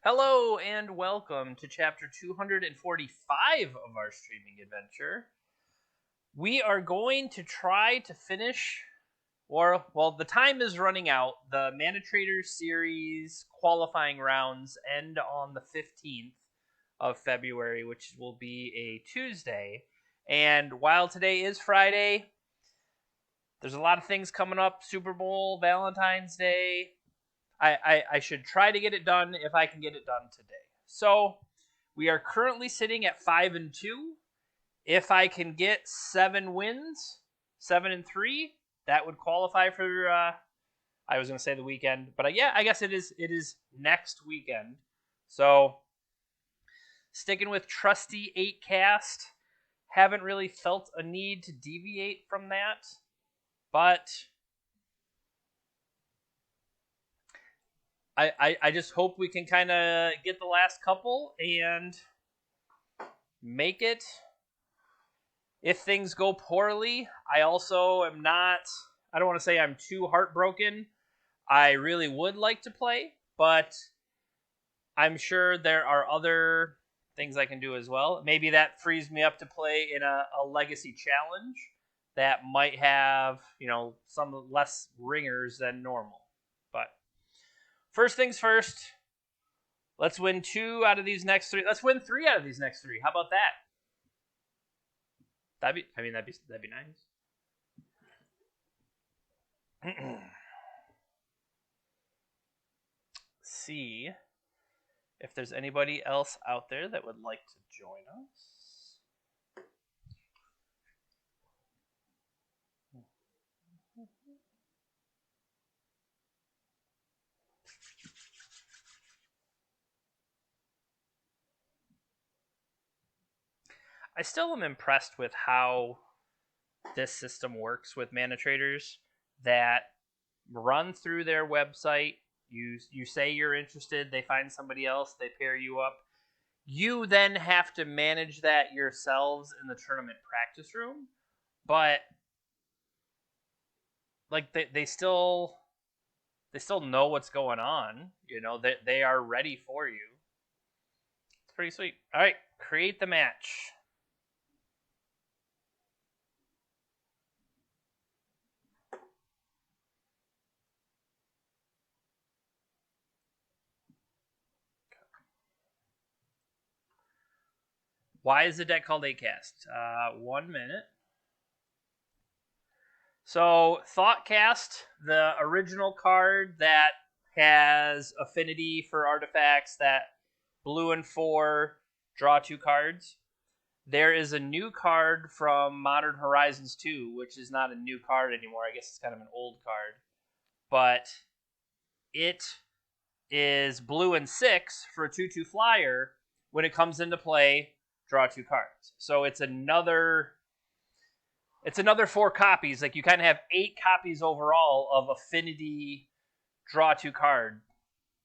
Hello and welcome to chapter 245 of our streaming adventure. We are going to try to finish, the time is running out. The ManaTraders series qualifying rounds end on the 15th of February, which will be a Tuesday. And while today is Friday, there's a lot of things coming up: Super Bowl, Valentine's Day. I should try to get it done if I can get it done today. So we are currently sitting at 5-2. If I can get 7 wins, 7-3, that would qualify for. I was going to say the weekend, but yeah, I guess it is. It is next weekend. So sticking with trusty 8 cast. Haven't really felt a need to deviate from that, but I just hope we can kind of get the last couple and make it. If things go poorly, I also am not, I don't want to say I'm too heartbroken. I really would like to play, but I'm sure there are other things I can do as well. Maybe that frees me up to play in a legacy challenge that might have, some less ringers than normal. But first things first, let's win 2 out of these next 3. Let's win 3 out of these next 3. How about that? That'd be nice. See if there's anybody else out there that would like to join us. I still am impressed with how this system works with ManaTraders. That run through their website. You say you're interested. They find somebody else. They pair you up. You then have to manage that yourselves in the tournament practice room. But like they still know what's going on. They are ready for you. It's pretty sweet. All right, create the match. Why is the deck called 8cast? 1 minute. So, Thoughtcast, the original card that has affinity for artifacts, that blue and 4, draw 2 cards. There is a new card from Modern Horizons 2, which is not a new card anymore. I guess it's kind of an old card. But it is blue and 6 for a 2/2 flyer. When it comes into play, draw 2 cards. So it's another 4 copies. Like, you kind of have 8 copies overall of affinity draw 2 card.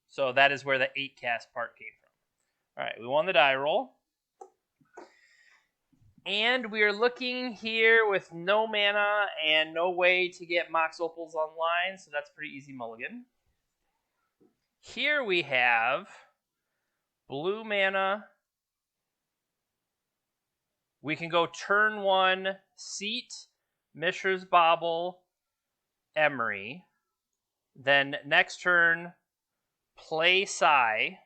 So that is where the 8cast part came from. All right, we won the die roll. And we are looking here with no mana and no way to get Mox Opals online, so that's pretty easy mulligan. Here we have blue mana. We can go turn 1, Seat, Mishra's Bauble, Emery. Then next turn, play Sai.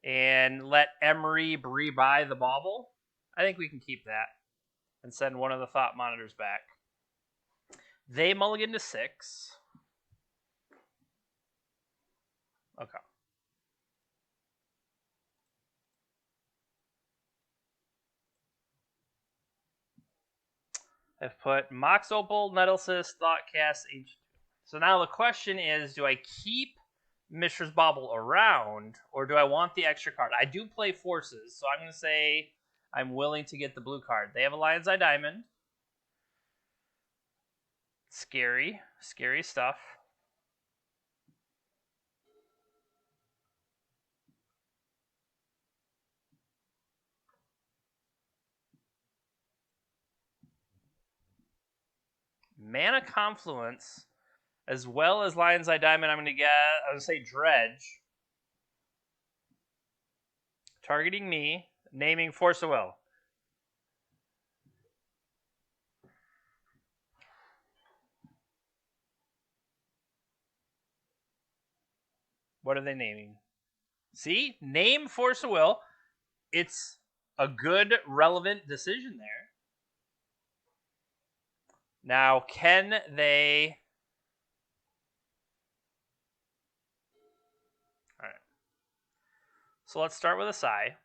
And let Emery rebuy the bauble. I think we can keep that and send one of the thought monitors back. They mulligan to 6. Okay. I've put Mox Opal, Nettlecyst, Thoughtcast, H2. So now the question is, do I keep Mishra's Bauble around, or do I want the extra card? I do play Forces, so I'm going to say I'm willing to get the blue card. They have a Lion's Eye Diamond. Scary stuff. Mana Confluence, as well as Lion's Eye Diamond. I'm going to say Dredge. Targeting me, naming Force of Will. What are they naming? See? Name Force of Will. It's a good, relevant decision there. Now, can they... All right. So let's start with a psi.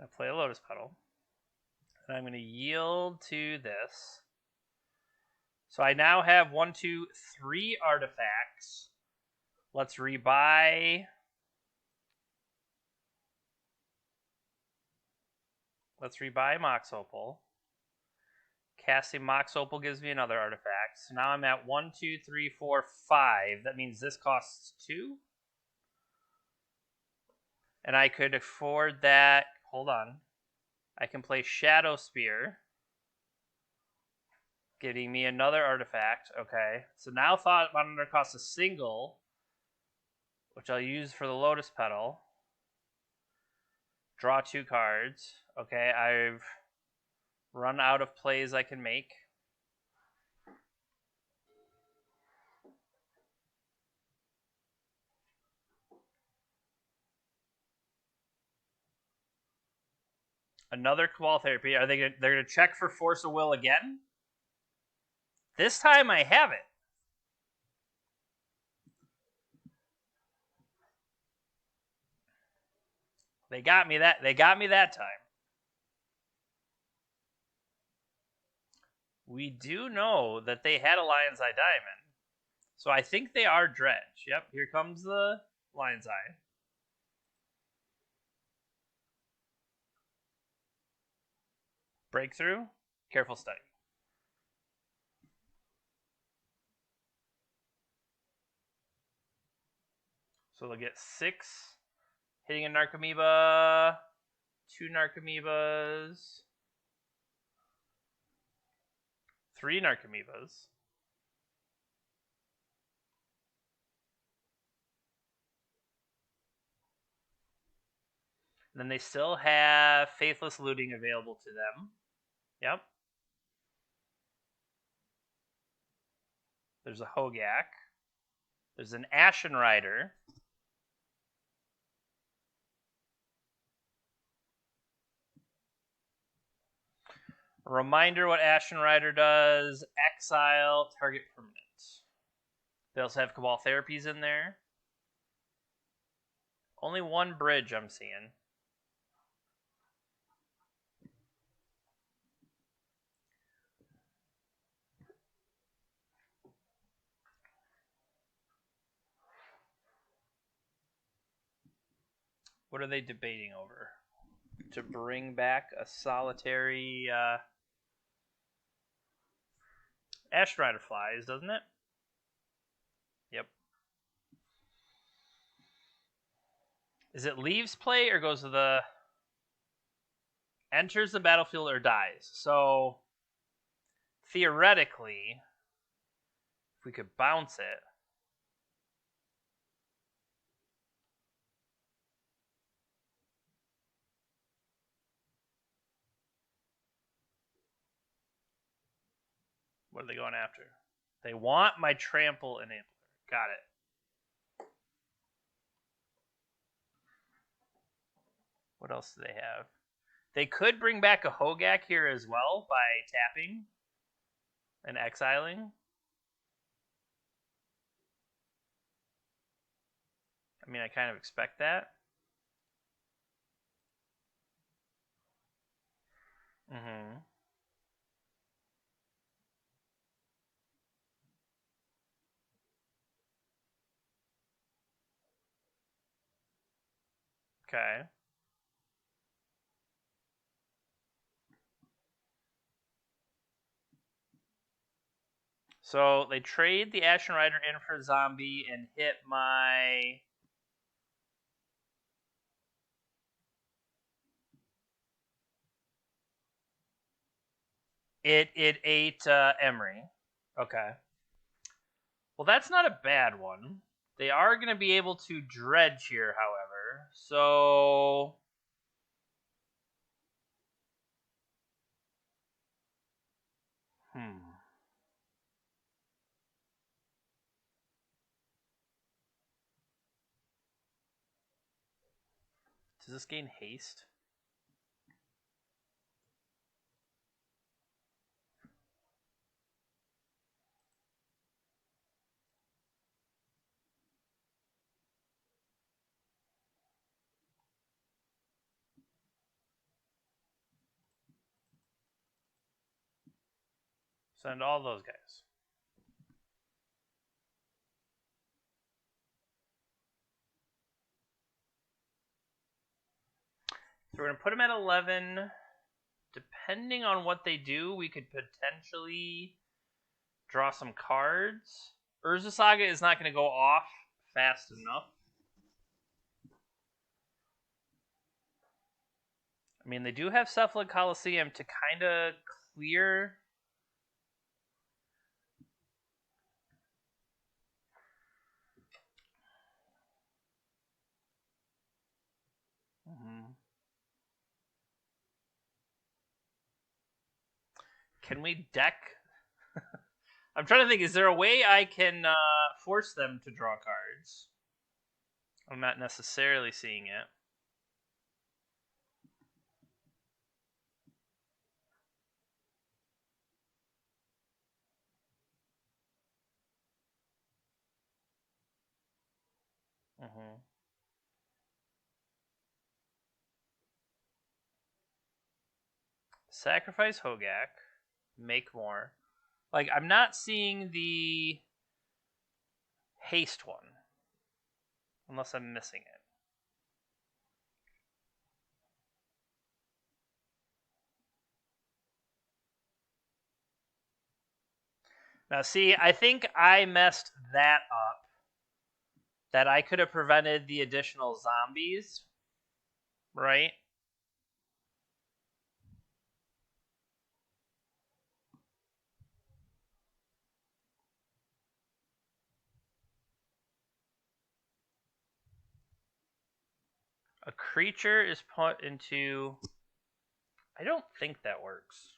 I play a Lotus Petal. And I'm going to yield to this. So I now have 1, 2, 3 artifacts. Let's rebuy. Let's rebuy Mox Opal. Casting Mox Opal gives me another artifact. So now I'm at 1, 2, 3, 4, 5. That means this costs 2. And I could afford that. Hold on. I can play Shadow Spear, giving me another artifact. Okay. So now Thought Monitor costs a single, which I'll use for the Lotus Petal. Draw 2 cards. Okay, I've run out of plays I can make. Another Cabal Therapy. Are they? They're gonna check for Force of Will again? This time I have it. They got me that. They got me that time. We do know that they had a Lion's Eye Diamond, so I think they are Dredge. Yep. Here comes the Lion's Eye. Breakthrough. Careful Study. So they'll get 6 hitting a Narcomoeba, 2 Narcomoebas, 3 Narcomoebas. Then they still have Faithless Looting available to them. Yep. There's a Hogak. There's an Ashen Rider. A reminder what Ashen Rider does. Exile target permanent. They also have Cabal Therapies in there. Only 1 bridge I'm seeing. What are they debating over? To bring back a solitary... Ashen Rider flies, doesn't it? Yep. Is it leaves play or goes to the... Enters the battlefield or dies? So, theoretically, if we could bounce it... What are they going after? They want my Trample Enabler. Got it. What else do they have? They could bring back a Hogak here as well by tapping and exiling. I mean, I kind of expect that. Mm-hmm. Okay. So they trade the Ashen Rider in for Zombie and hit my... It ate Emery. Okay. Well, that's not a bad one. They are going to be able to dredge here, however. So Does this gain haste? Send all those guys. So we're going to put them at 11. Depending on what they do, we could potentially draw some cards. Urza Saga is not going to go off fast enough. I mean, they do have Cephalid Coliseum to kind of clear. Can we deck? I'm trying to think, is there a way I can force them to draw cards? I'm not necessarily seeing it. Sacrifice Hogak. Make more. Like, I'm not seeing the haste one. Unless I'm missing it. Now, see, I think I messed that up. That I could have prevented the additional zombies. Right? A creature is put into... I don't think that works.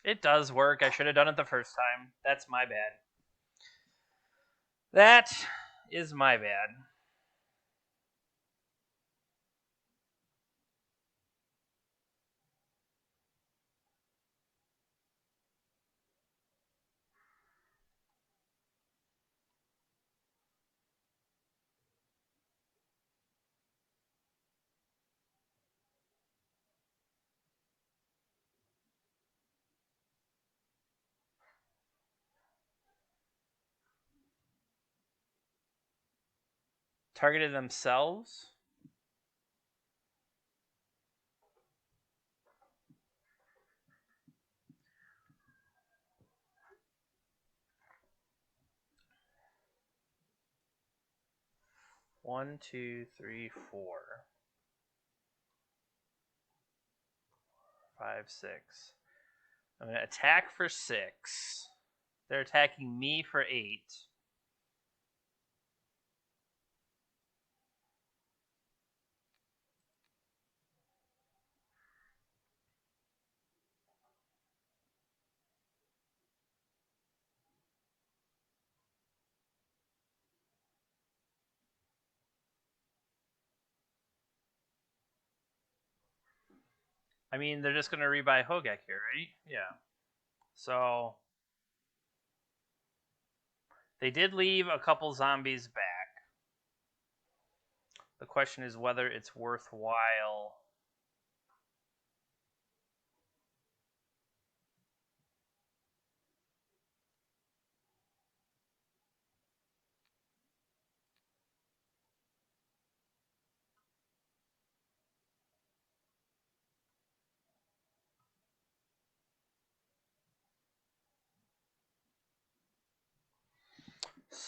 It does work. I should have done it the first time. That's my bad. That is my bad. Targeted themselves? One, two, three, 4, 5, 6. I'm going to attack for 6. They're attacking me for 8. I mean, they're just going to rebuy Hogak here, right? Yeah. So they did leave a couple zombies back. The question is whether it's worthwhile.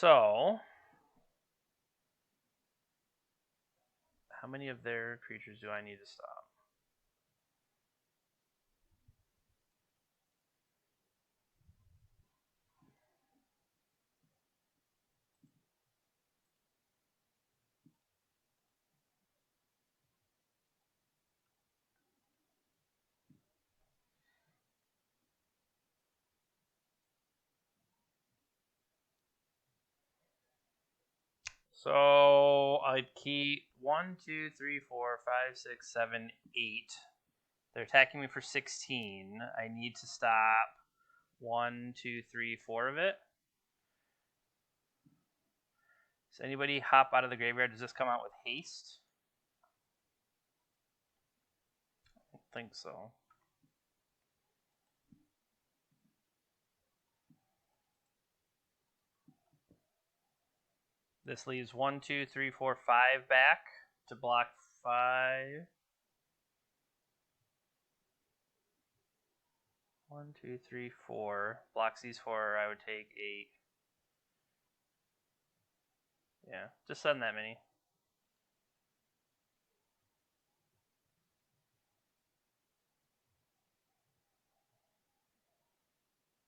So, how many of their creatures do I need to stop? So I'd keep 1, 2, 3, 4, 5, 6, 7, 8. They're attacking me for 16. I need to stop 1, 2, 3, 4 of it. Does anybody hop out of the graveyard? Does this come out with haste? I don't think so. This leaves 1, 2, 3, 4, 5 back to block 5. 1, 2, 3, 4. Blocks these 4, I would take 8. Yeah, just send that many.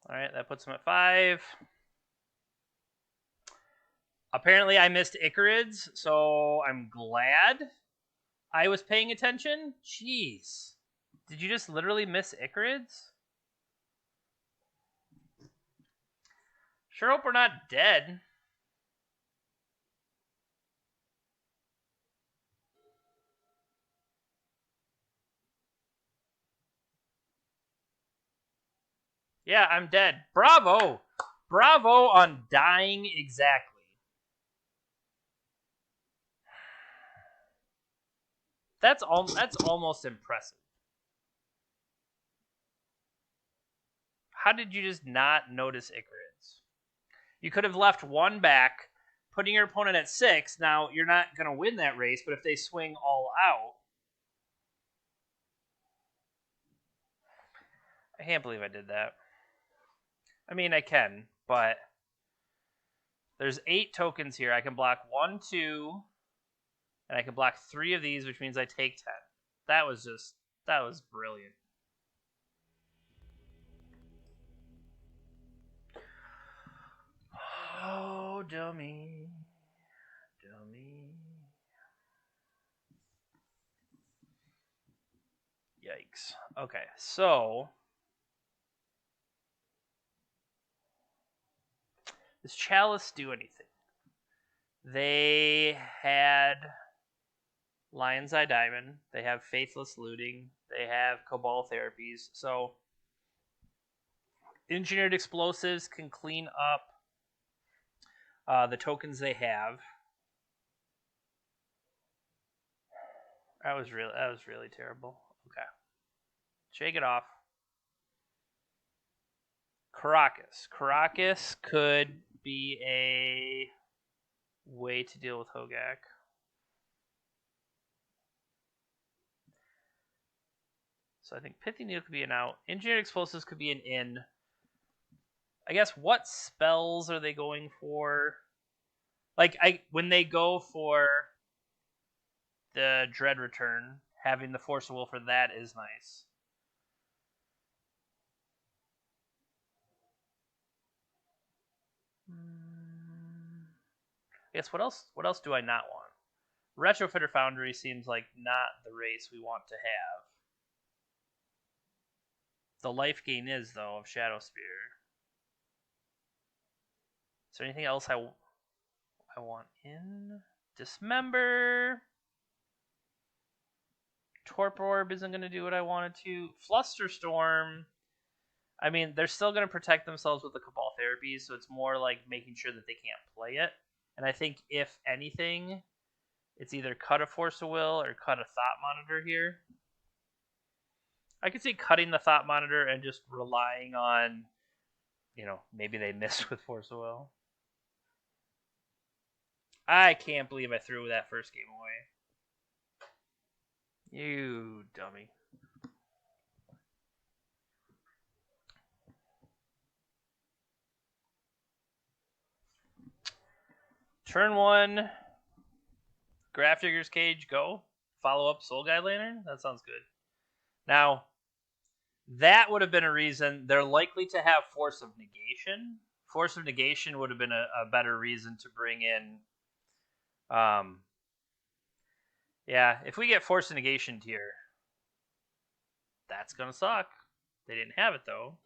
Alright, that puts them at 5. Apparently I missed Icarids, so I'm glad I was paying attention. Jeez. Did you just literally miss Icarids? Sure hope we're not dead. Yeah, I'm dead. Bravo! Bravo on dying exactly. That's almost impressive. How did you just not notice Icarids? You could have left one back, putting your opponent at 6. Now, you're not going to win that race, but if they swing all out... I can't believe I did that. I mean, I can, but... There's 8 tokens here. I can block 1, 2, and I can block 3 of these, which means I take 10. That was brilliant. Oh, dummy. Yikes. Okay, so... Does Chalice do anything? They had Lion's Eye Diamond. They have Faithless Looting. They have Cabal Therapies. So Engineered Explosives can clean up the tokens they have. That was really terrible. Okay. Shake it off. Caracas. Caracas could be a way to deal with Hogak. So I think Pithy Needle could be an out. Engineered Explosives could be an in. I guess what spells are they going for? Like when they go for the Dread Return, having the Force of Will for that is nice. I guess what else do I not want? Retrofitter Foundry seems like not the race we want to have. The life gain is, though, of Shadow Spear. Is there anything else I want in? Dismember. Torpor Orb isn't going to do what I wanted to. Flusterstorm. I mean, they're still going to protect themselves with the Cabal Therapy, so it's more like making sure that they can't play it. And I think, if anything, it's either cut a Force of Will or cut a Thought Monitor here. I could see cutting the Thought Monitor and just relying on, maybe they miss with Force of Will. I can't believe I threw that first game away. You dummy. Turn 1, Grafdigger's Cage, go. Follow up Soul Guide Lantern? That sounds good. Now, that would have been a reason. They're likely to have Force of Negation. Force of Negation would have been a better reason to bring in. Yeah, if we get Force of Negation here, that's going to suck. They didn't have it, though.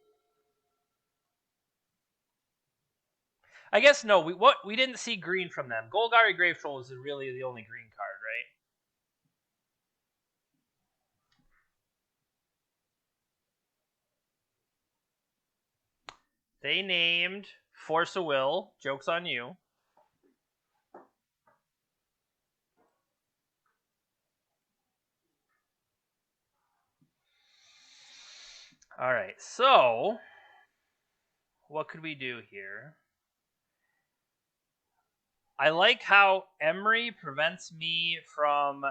I guess no. We didn't see green from them. Golgari Grave Troll is really the only green card, right? They named Force of Will. Joke's on you. All right, so what could we do here? I like how Emery prevents me from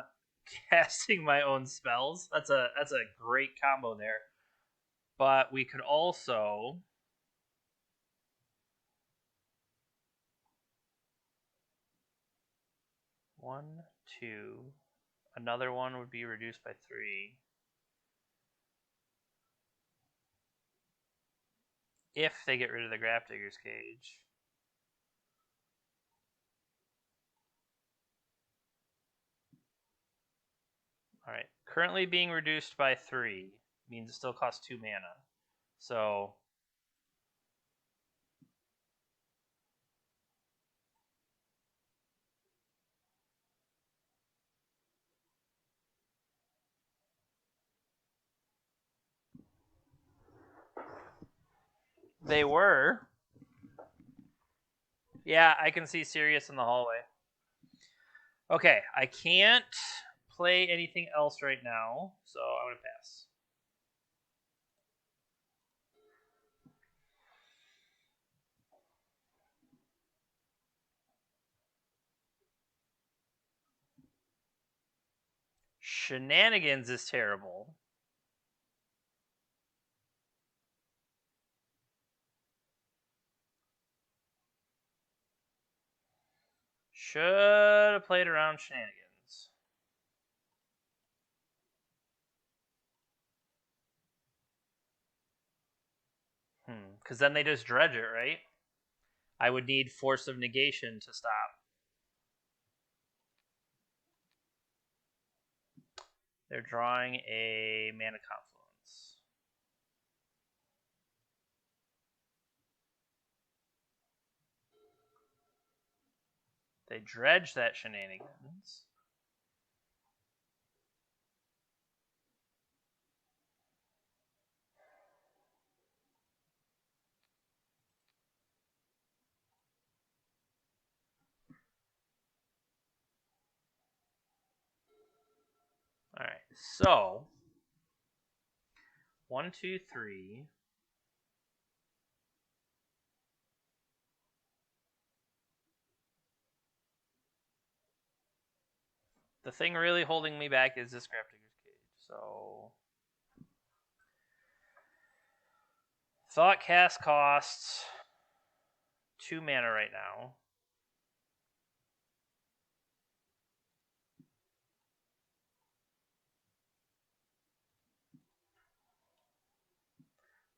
casting my own spells. That's a great combo there. But we could also one, two. Another one would be reduced by 3. If they get rid of the Grafdigger's Cage. All right. Currently being reduced by 3 means it still costs 2 mana. So they were. Yeah, I can see Sirius in the hallway. Okay, I can't play anything else right now, so I'm going to pass. Shenanigans is terrible. Should have played around Shenanigans. Because then they just dredge it, right? I would need Force of Negation to stop. They're drawing a Mana Confluence. They dredge that Shenanigans. All right, so 1, 2, 3. The thing really holding me back is this Grafdigger's Cage. So Thought Cast costs 2 mana right now.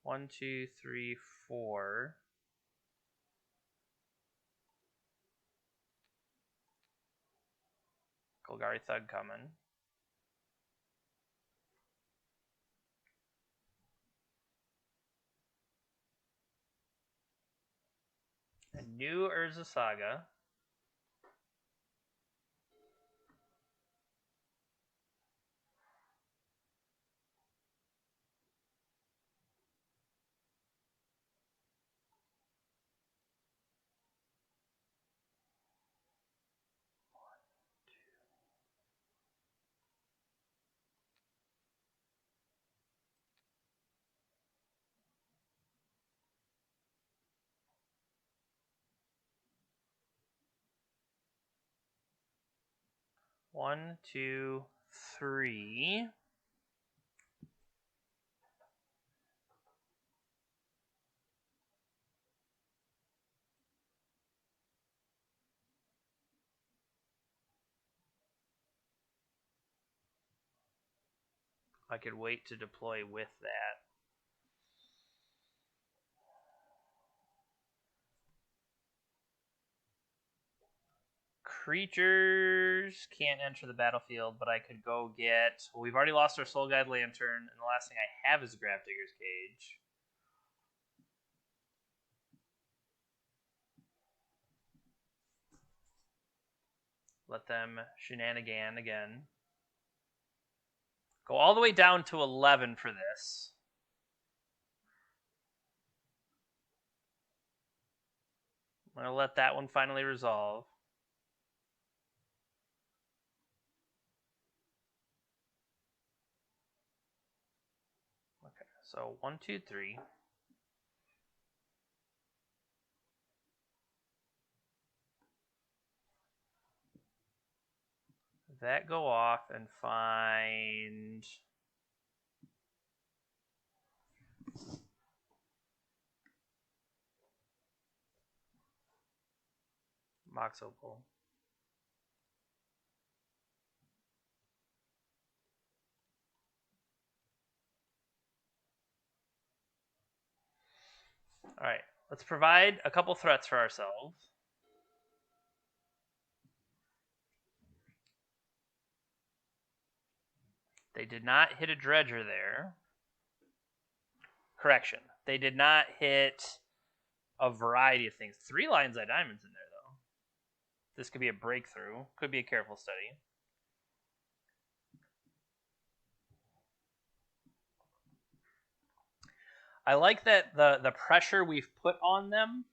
One, two, three, 4. Golgari Thug coming. A new Urza Saga. One, two, 3. I could wait to deploy with that. Creatures can't enter the battlefield, but I could go get... Well, we've already lost our Soul Guide Lantern, and the last thing I have is a Gravedigger's Cage. Let them shenanigan again. Go all the way down to 11 for this. I'm going to let that one finally resolve. Okay, so 1, 2, 3. That go off and find... Mox Opal. Alright, let's provide a couple threats for ourselves. They did not hit a Dredger there. Correction. They did not hit a variety of things. 3 Lion's Eye Diamonds in there, though. This could be a breakthrough. Could be a careful study. I like that the pressure we've put on them.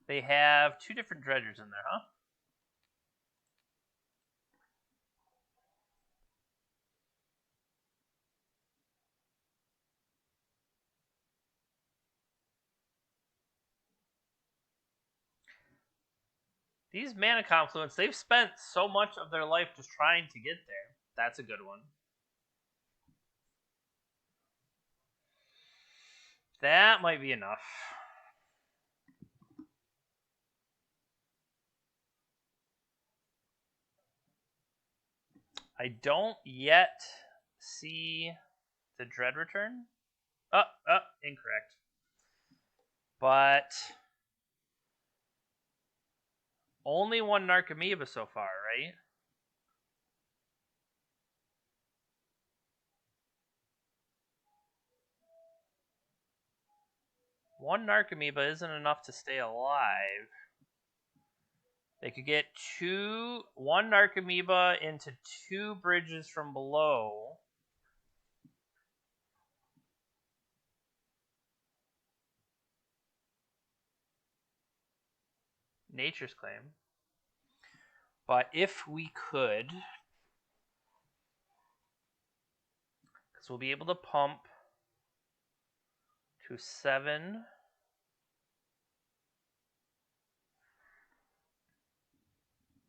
They have 2 different Dredgers in there, huh? These Mana Confluence, they've spent so much of their life just trying to get there. That's a good one. That might be enough. I don't yet see the Dread return. Incorrect. But only 1 Narcomoeba so far, right? One Narcomoeba isn't enough to stay alive. They could get 1 Narcomoeba into 2 bridges from below. Nature's Claim. But if we could, because we'll be able to pump to 7.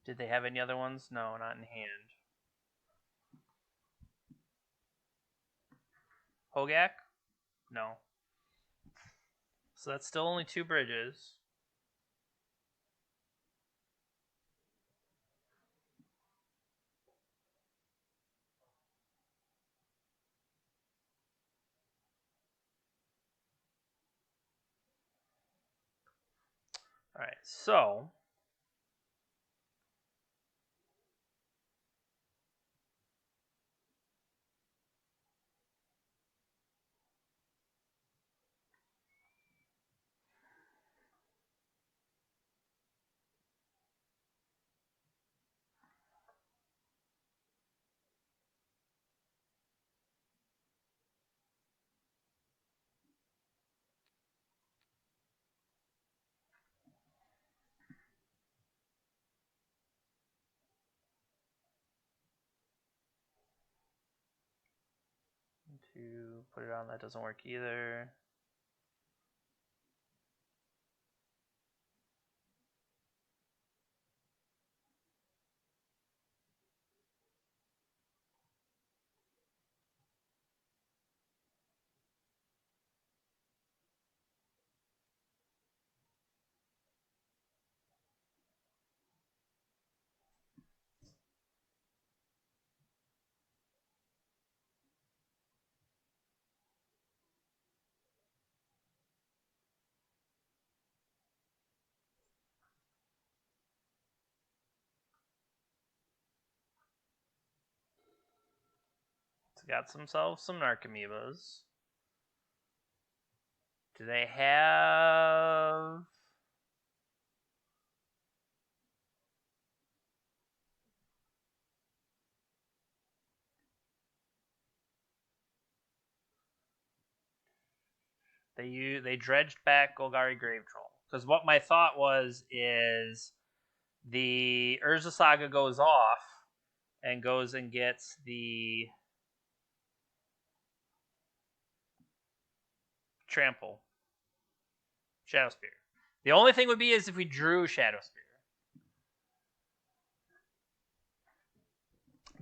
Did they have any other ones? No, not in hand. Hogak? No. So that's still only 2 bridges. Alright, so 2, put it on, that doesn't work either. got themselves some Narcomoebas. Do they have... They dredged back Golgari Grave Troll. Because what my thought was is the Urza Saga goes off and goes and gets the Trample. Shadow Spear. The only thing would be is if we drew Shadow Spear.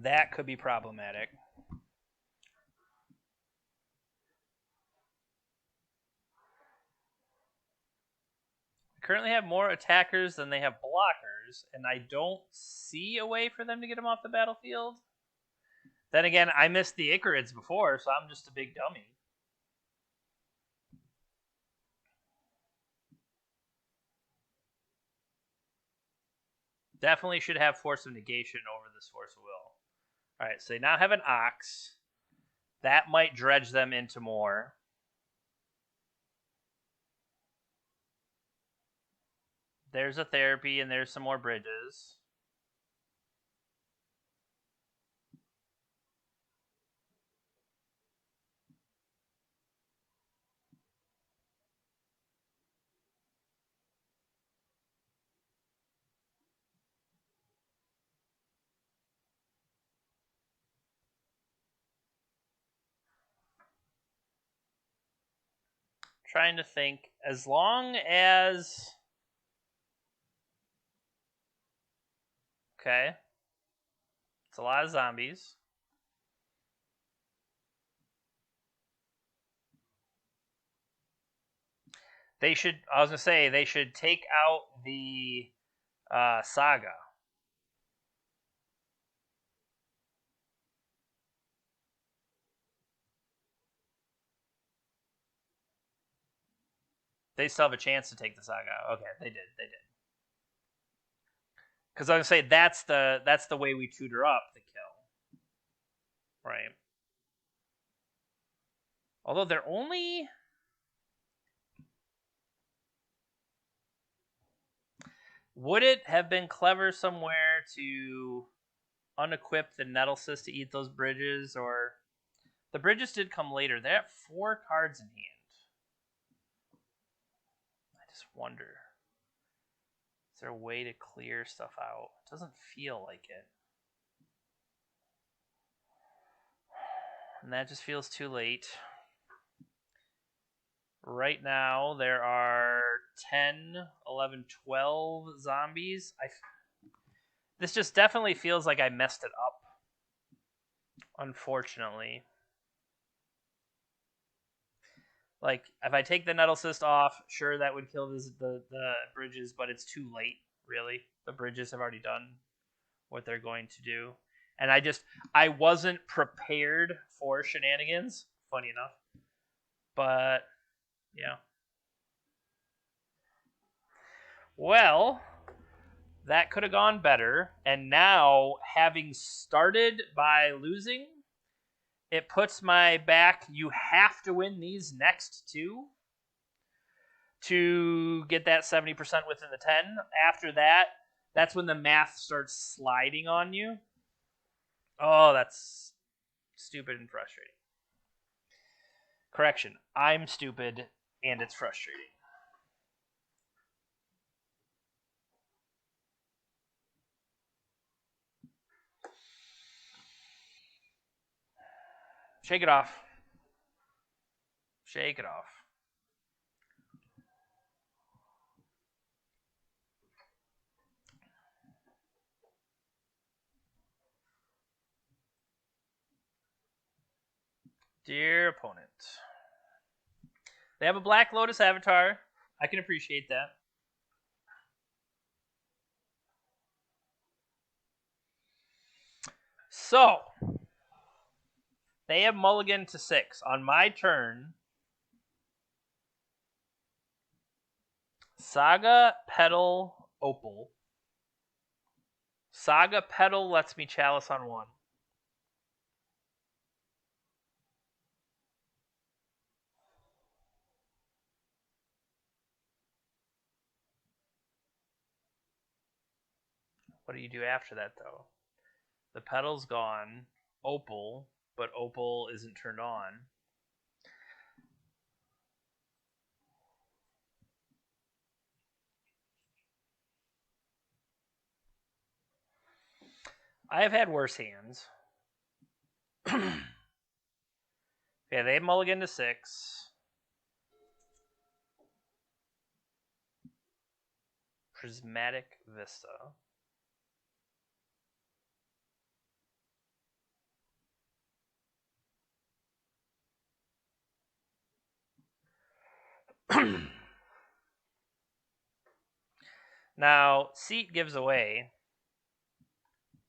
That could be problematic. We currently have more attackers than they have blockers, and I don't see a way for them to get them off the battlefield. Then again, I missed the Icarids before, so I'm just a big dummy. Definitely should have Force of Negation over this Force of Will. Alright, so they now have an Ox. That might dredge them into more. There's a Therapy, and there's some more bridges. Trying to think. As long as... Okay. It's a lot of zombies. They should... I was going to say, they should take out the Saga. They still have a chance to take the Saga out. Okay, they did. Because I was going to say, that's the way we tutor up the kill. Right. Although they're only... Would it have been clever somewhere to unequip the Nettlecyst to eat those bridges? Or... The bridges did come later. They have 4 cards in hand. I just wonder. Is there a way to clear stuff out? It doesn't feel like it. And that just feels too late. Right now, there are 10, 11, 12 zombies. This just definitely feels like I messed it up. Unfortunately. Like, if I take the Nettlecyst off, sure, that would kill the bridges, but it's too late, really. The bridges have already done what they're going to do. And I wasn't prepared for shenanigans, funny enough. But, yeah. Well, that could have gone better. And now, having started by losing, it puts my back, you have to win these next 2 to get that 70% within the 10. After that, that's when the math starts sliding on you. Oh, that's stupid and frustrating. Correction, I'm stupid and it's frustrating. Shake it off. Shake it off. Dear opponent. They have a Black Lotus avatar. I can appreciate that. So, they have mulligan to 6. On my turn, Saga, Petal, Opal. Saga Petal lets me Chalice on 1. What do you do after that, though? The pedal's gone. Opal, but Opal isn't turned on. I have had worse hands. Yeah, they mulligan to 6. Prismatic Vista. Now, Seat gives away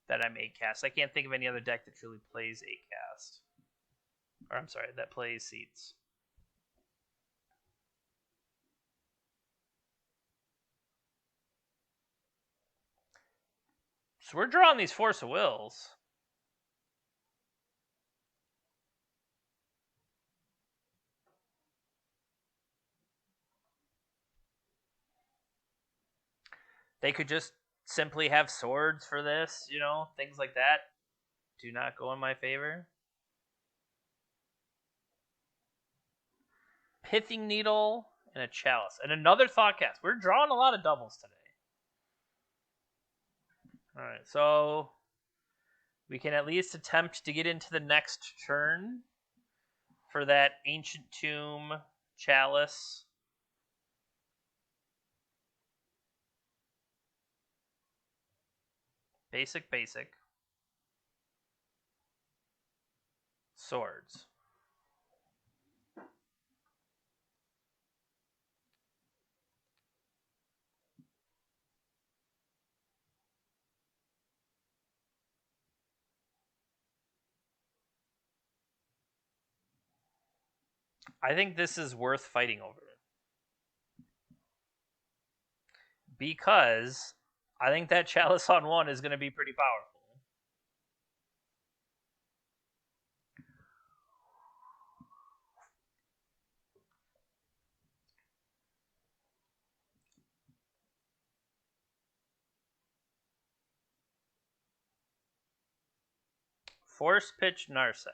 that I'm 8-cast. I can't think of any other deck that truly plays 8-cast. Or, I'm sorry, that plays Seats. So we're drawing these Force of Wills. They could just simply have swords for this, you know, things like that. Do not go in my favor. Pithing Needle and a Chalice. And another Thoughtcast. We're drawing a lot of doubles today. Alright, so we can at least attempt to get into the next turn for that Ancient Tomb Chalice. Basic. Swords. I think this is worth fighting over. Because I think that Chalice on 1 is going to be pretty powerful. Force Pitch Narset.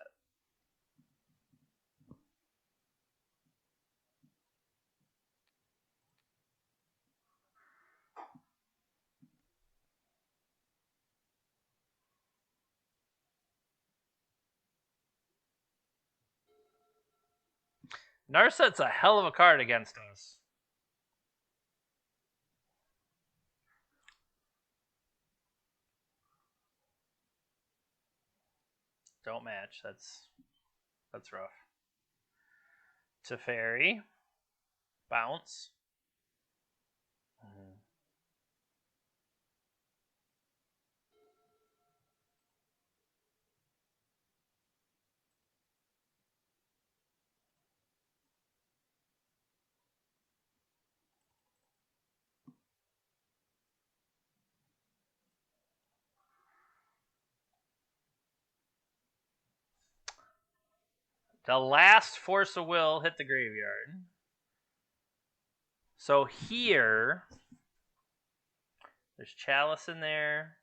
Narset's a hell of a card against us. Don't match. That's rough. Teferi. Bounce. The last Force of Will hit the graveyard. So here, there's Chalice in there.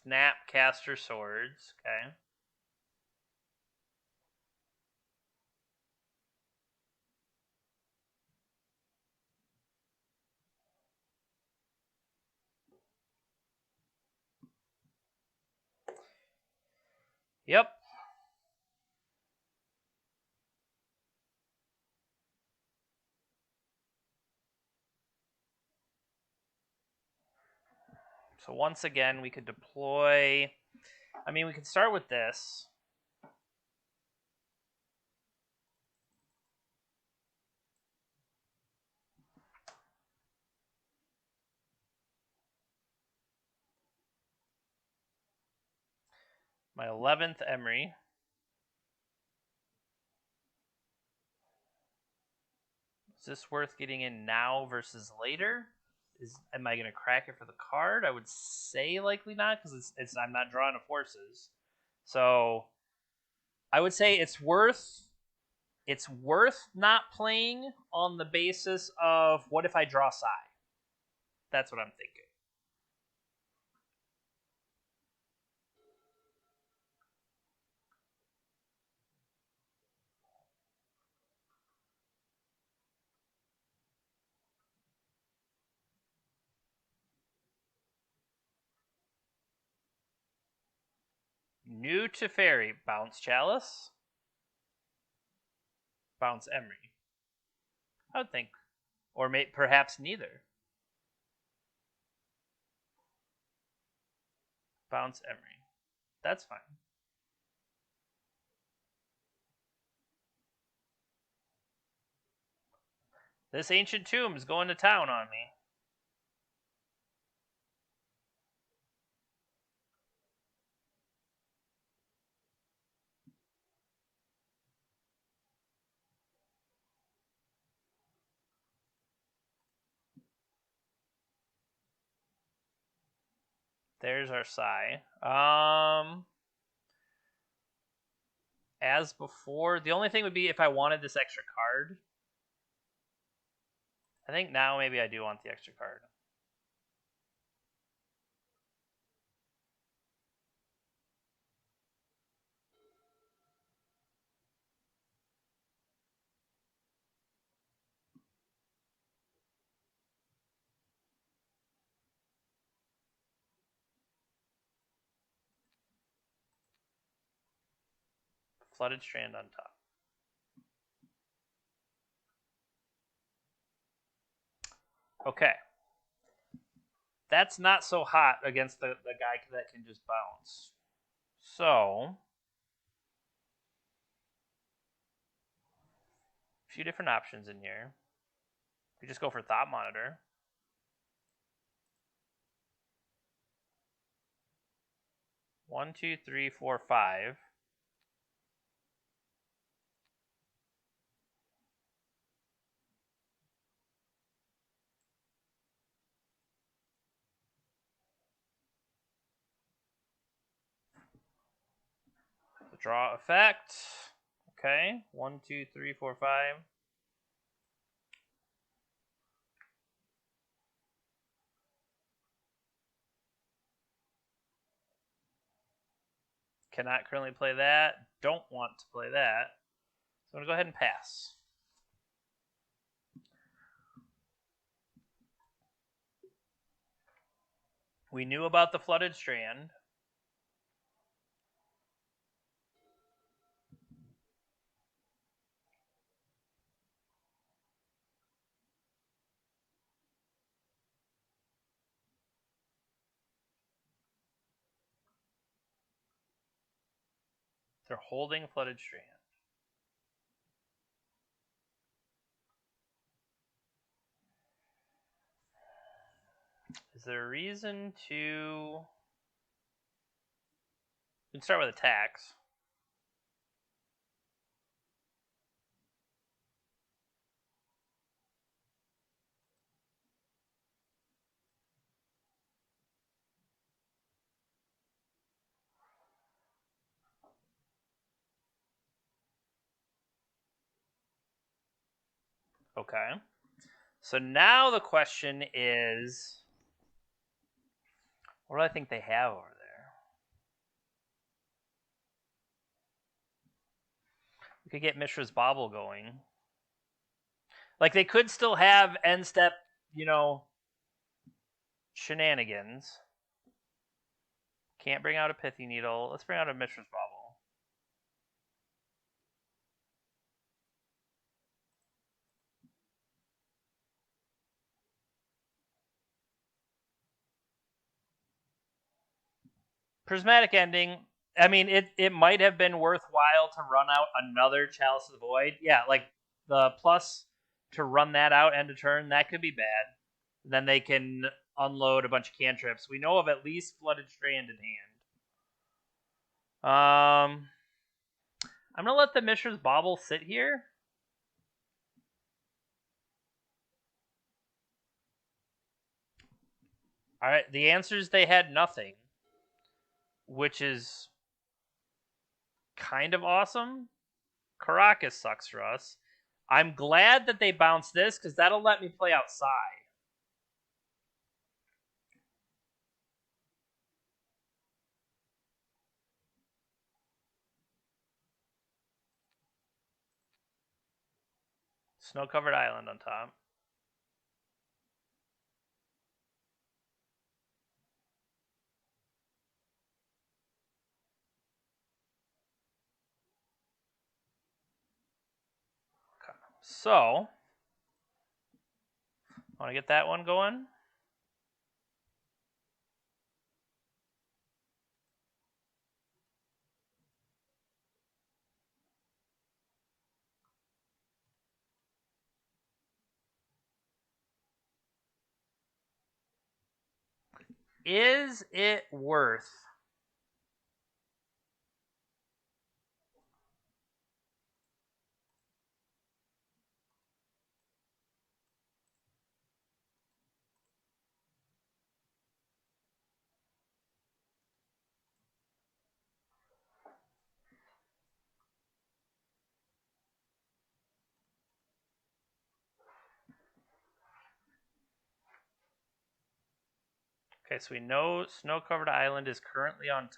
Snapcaster Swords. Okay. Yep. So once again, we could deploy. I mean, we could start with this. My 11th Emery. Is this worth getting in now versus later? Am I going to crack it for the card? I would say likely not, because I'm not drawing a forces. So I would say it's worth it's worth not playing on the basis of what if I draw Psi? That's what I'm thinking. New to Fairy, bounce Chalice, bounce Emery. I would think. Or perhaps neither. Bounce Emery. That's fine. This Ancient Tomb is going to town on me. There's our Psi. As before, the only thing would be if I wanted this extra card. I think now maybe I do want the extra card. Flooded Strand on top. Okay. That's not so hot against the guy that can just bounce. So, a few different options in here. We just go for Thought Monitor. One, two, three, four, five. Draw effect. Okay. 1, 2, 3, 4, 5. Cannot currently play that. Don't want to play that. So I'm going to go ahead and pass. We knew about the Flooded Strand. They're holding Flooded Strand. Is there a reason to... We can start with attacks. Okay. So now the question is, what do I think they have over there? We could get Mishra's Bauble going. Like, they could still have end step, shenanigans. Can't bring out a Pithy Needle. Let's bring out a Mishra's Bauble. Prismatic Ending. I mean, it might have been worthwhile to run out another Chalice of the Void. Yeah, like the plus to run that out end of turn, that could be bad. Then they can unload a bunch of cantrips. We know of at least Flooded Strand in hand. I'm gonna let the Mishra's Bauble sit here. All right, the answers they had nothing, which is kind of awesome. Caracas sucks for us. I'm glad that they bounced this because that'll let me play outside. Snow-covered island on top. Okay. So, want to get that one going? Is it worth? Okay, so we know snow-covered island is currently on top.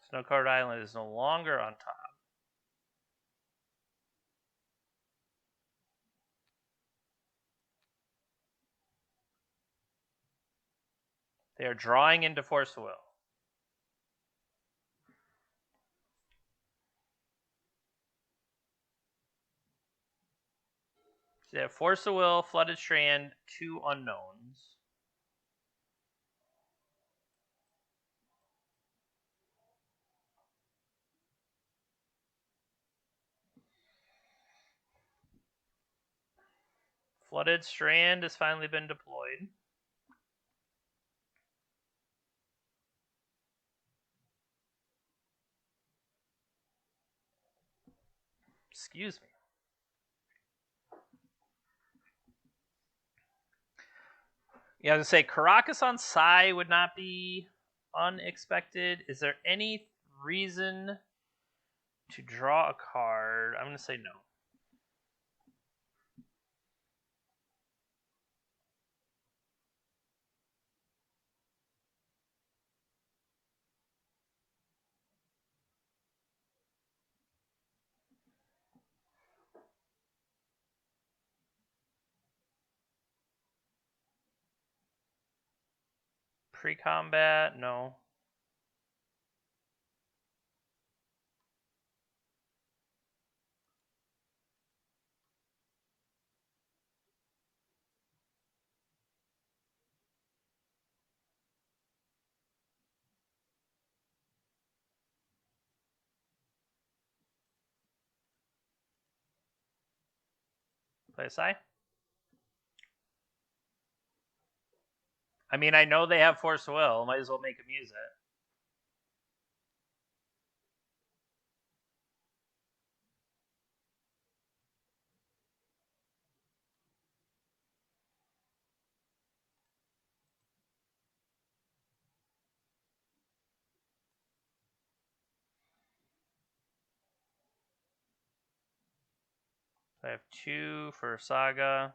Snow-covered island is no longer on top. They are drawing into Force of Will. So they have Force of Will, Flooded Strand, 2 unknowns. Flooded Strand has finally been deployed. Excuse me. Yeah, I was going to say, Caracas on Sai would not be unexpected. Is there any reason to draw a card? I'm going to say no. Pre-combat, no. Play a Sai? I mean, I know they have Force of Will. Might as well make them use it. I have 2 for Saga.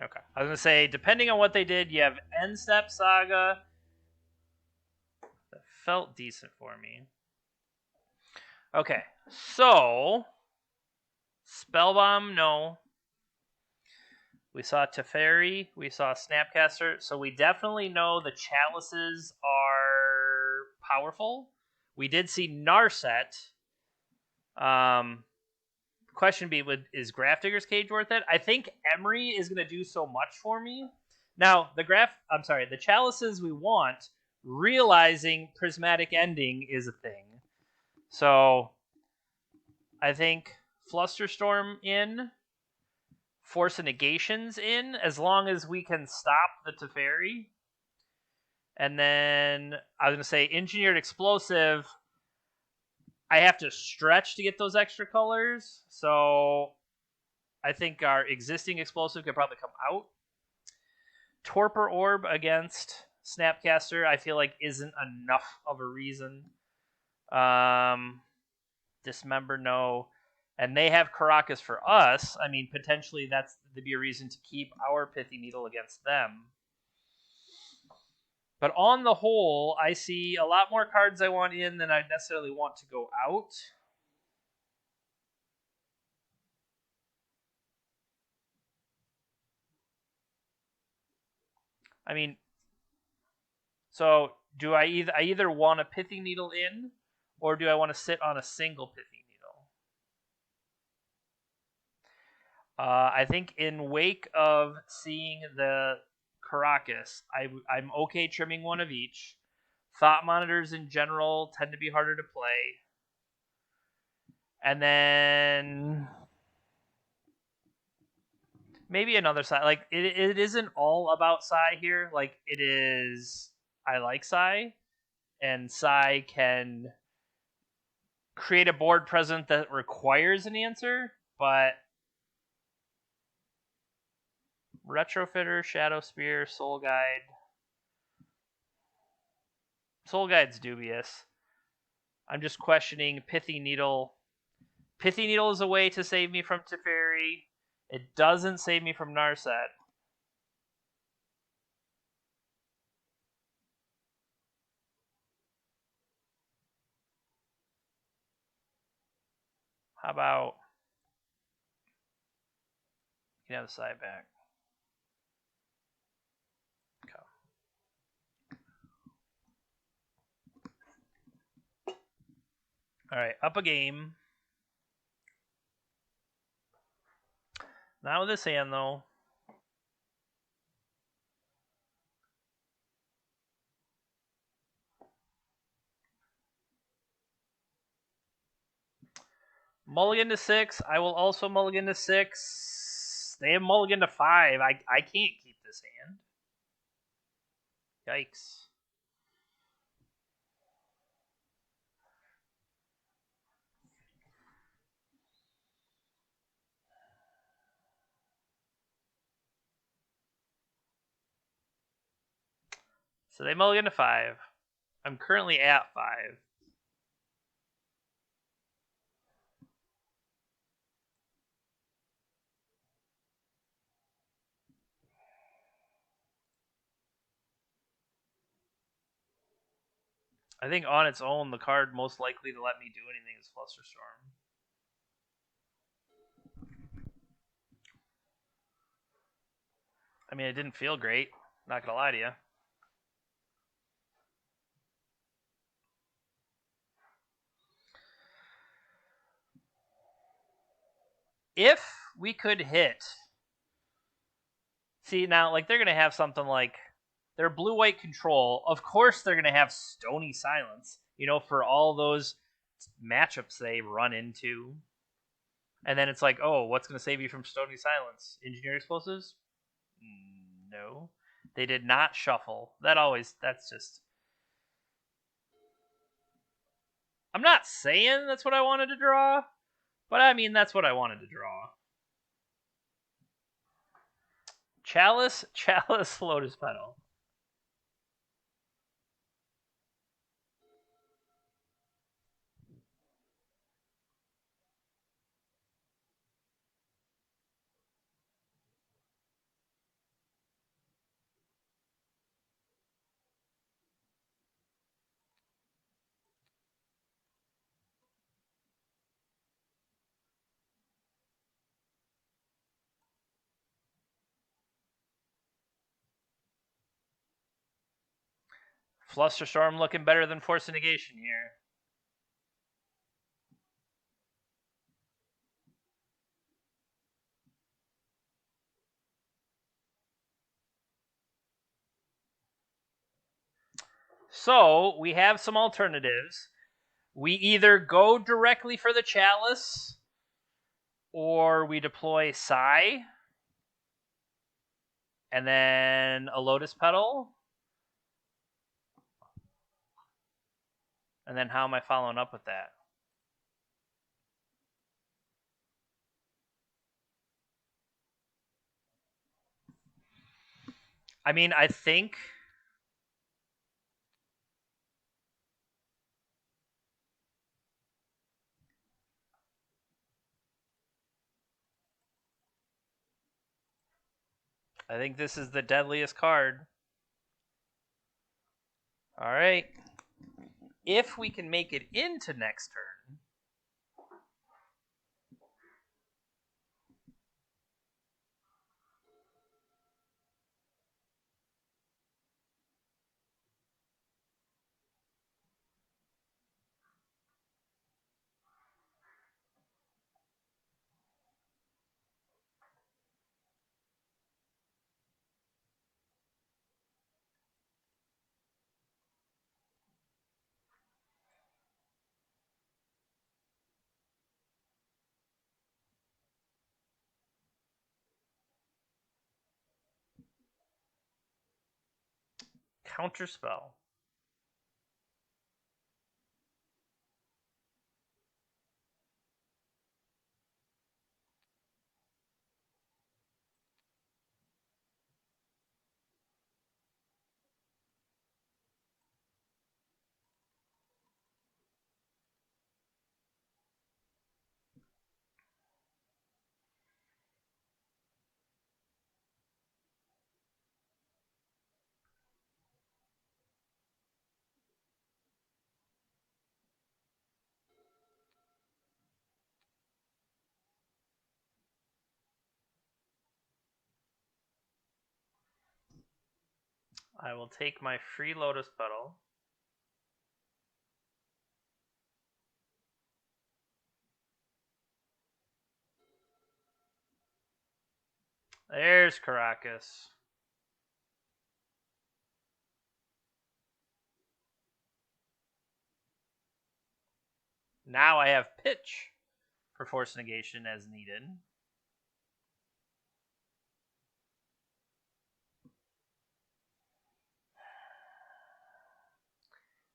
Okay. I was going to say, depending on what they did, you have End Step Saga. That felt decent for me. Okay. So, Spellbomb, no. We saw Teferi. We saw Snapcaster. So we definitely know the Chalices are powerful. We did see Narset. Question be, is Grafdigger's Cage worth it? I think Emery is going to do so much for me. Now, the Chalices we want, realizing Prismatic Ending is a thing. So I think Flusterstorm in, Force of Negations in, as long as we can stop the Teferi. And then I was going to say Engineered Explosive. I have to stretch to get those extra colors, so I think our existing explosive could probably come out. Torpor Orb against Snapcaster, I feel like isn't enough of a reason. Dismember, no. And they have Caracas for us. I mean, potentially that'd be a reason to keep our Pithy Needle against them. But on the whole, I see a lot more cards I want in than I necessarily want to go out. I mean, so do I either want a Pithy Needle in, or do I want to sit on a single Pithy Needle? I think in wake of seeing the Caracas, I'm okay trimming one of each. Thought monitors in general tend to be harder to play. And then maybe another side. Like, it isn't all about Psy here. Like, it is, I like Psy, and Psy can create a board present that requires an answer, but Retrofitter, Shadow Spear, Soul Guide. Soul Guide's dubious. I'm just questioning Pithy Needle. Pithy Needle is a way to save me from Teferi. It doesn't save me from Narset. How about you can have the side back? Okay. All right, up a game. Not with this hand, though. Mulligan to 6. I will also mulligan to 6. They have mulligan to 5. I can't keep this hand. Yikes. So they mulligan to 5. I'm currently at 5. I think on its own, the card most likely to let me do anything is Flusterstorm. I mean, it didn't feel great. Not gonna lie to you. If we could hit... See, now, like, they're gonna have something like... Their blue-white control. Of course they're gonna have Stony Silence. You know, for all those matchups they run into. And then it's like, oh, what's going to save you from Stony Silence? Engineered Explosives? No. They did not shuffle. That's just... I'm not saying that's what I wanted to draw, but I mean, that's what I wanted to draw. Chalice, Lotus Petal. Flusterstorm looking better than Force of Negation here. So, we have some alternatives. We either go directly for the Chalice, or we deploy Psi, and then a Lotus Petal. And then how am I following up with that? I mean, I think this is the deadliest card. All right. If we can make it into next turn, Counterspell. I will take my free Lotus Petal. There's Caracas. Now I have pitch for force negation as needed.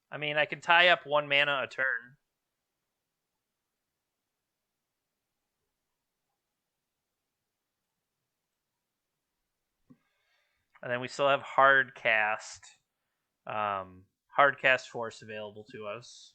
I mean, I can tie up 1 mana a turn. And then we still have hard cast force available to us.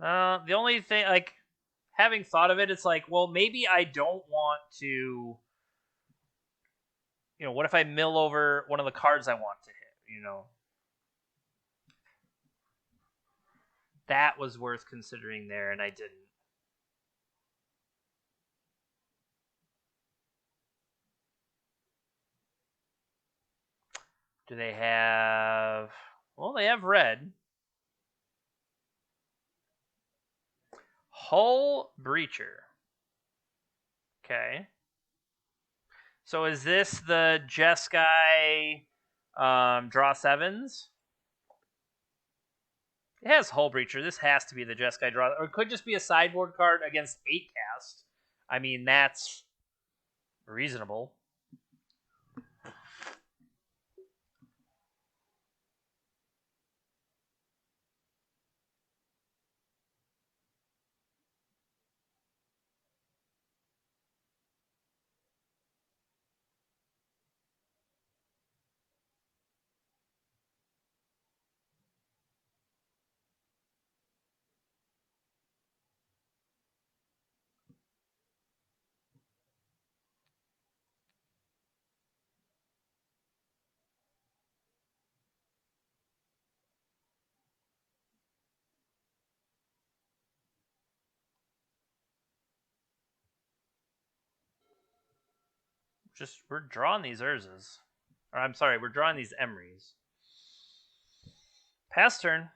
The only thing, like, having thought of it, it's like, well, maybe I don't want to. What if I mill over one of the cards I want to hit? That was worth considering there, and I didn't. Do they have? Well, they have red. Hull Breacher. Okay. So is this the Jeskai draw sevens? It has Hull Breacher. This has to be the Jeskai draw, or it could just be a sideboard card against 8 cast. I mean, that's reasonable. we're drawing these Urzas. Or I'm sorry, we're drawing these Emrys. Pass turn.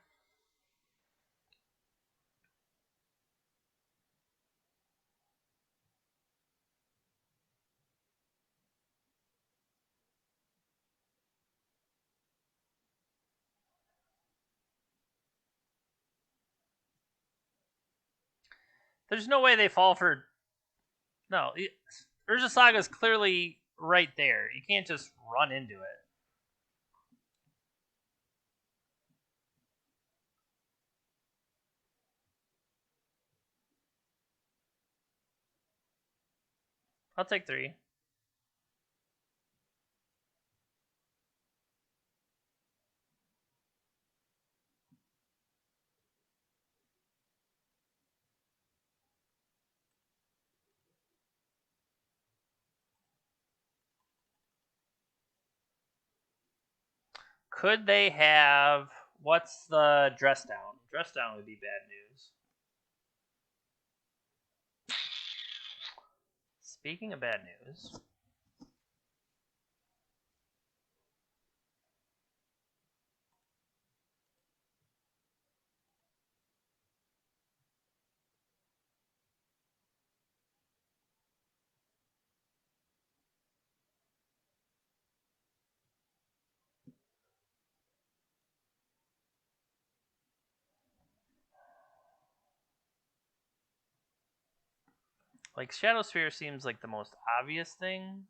There's no way they fall for... No, Urza Saga is clearly right there. You can't just run into it. I'll take 3. Could they have... What's the dress down? Dress down would be bad news. Speaking of bad news... Like, Shadow Sphere seems like the most obvious thing.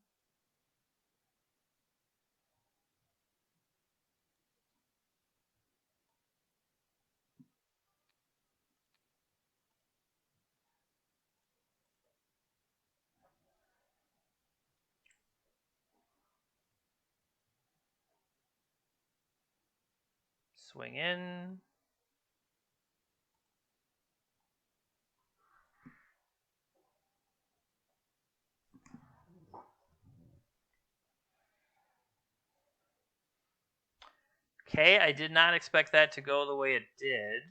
Swing in. Okay, I did not expect that to go the way it did.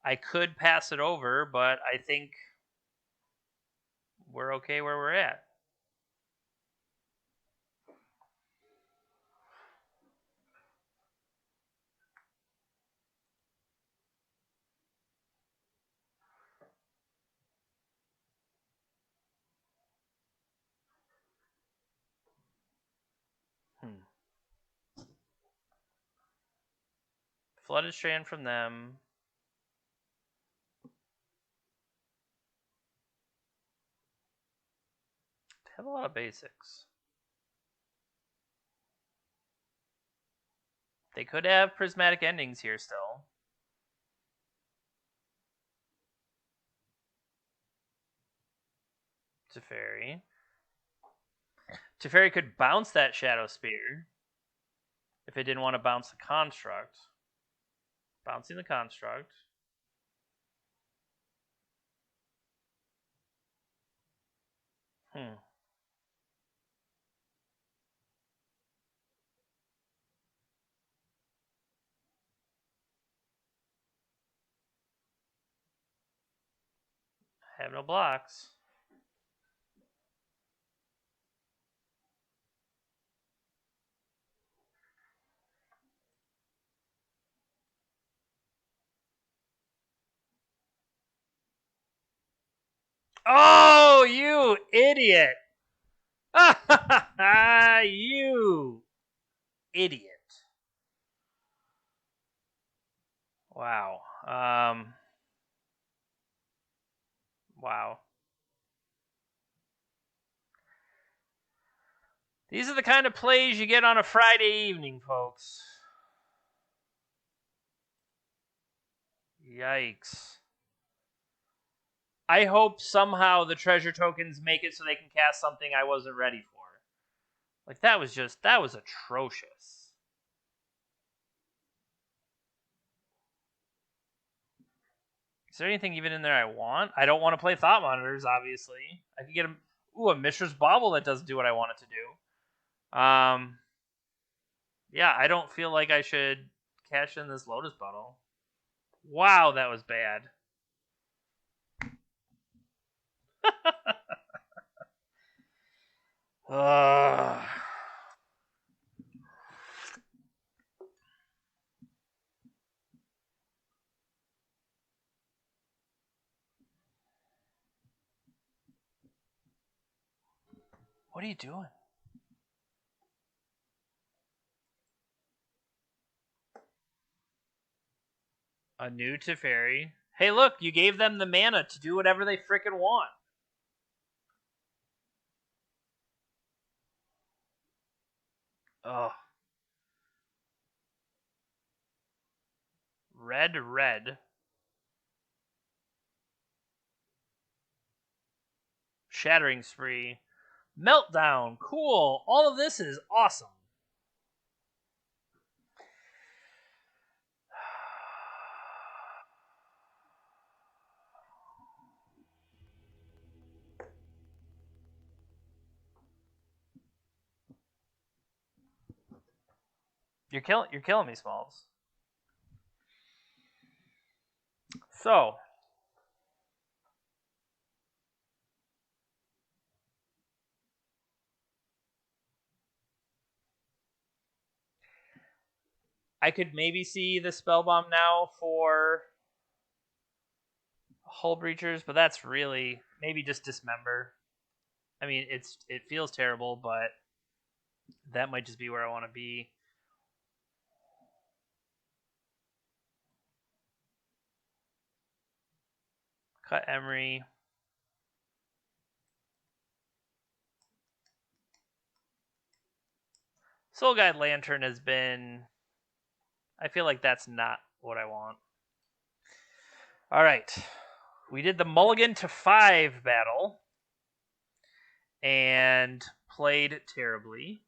I could pass it over, but I think we're okay where we're at. Flooded Strand from them. They have a lot of basics. They could have prismatic endings here still. Teferi. Teferi could bounce that Shadow Spear if it didn't want to bounce the Construct. Bouncing the Construct. I have no blocks. Oh, you idiot! You idiot. Wow. Wow. These are the kind of plays you get on a Friday evening, folks. Yikes. I hope somehow the treasure tokens make it so they can cast something I wasn't ready for. Like, that was atrocious. Is there anything even in there I want? I don't want to play Thought Monitors, obviously. I could get a Mishra's Bauble that doesn't do what I want it to do. Yeah, I don't feel like I should cash in this Lotus Bottle. Wow, that was bad. Ugh. What are you doing? A new Teferi. Hey, look, you gave them the mana to do whatever they frickin' want. Ugh. Red. Shattering Spree. Meltdown. Cool. All of this is awesome. You're killing me, Smalls. So, I could maybe see the Spellbomb now for Hull Breachers, but that's really maybe just Dismember. I mean, it feels terrible, but that might just be where I want to be. Cut Emery. Soul Guide Lantern has been... I feel like that's not what I want. All right. We did the Mulligan to 5 battle and played terribly.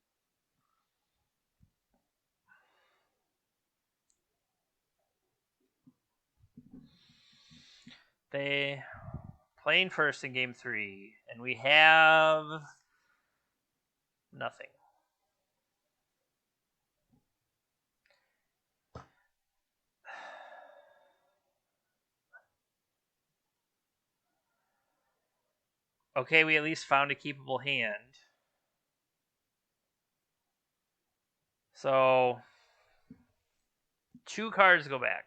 They playing first in game 3, and we have nothing. Okay, we at least found a keepable hand. So, 2 cards go back.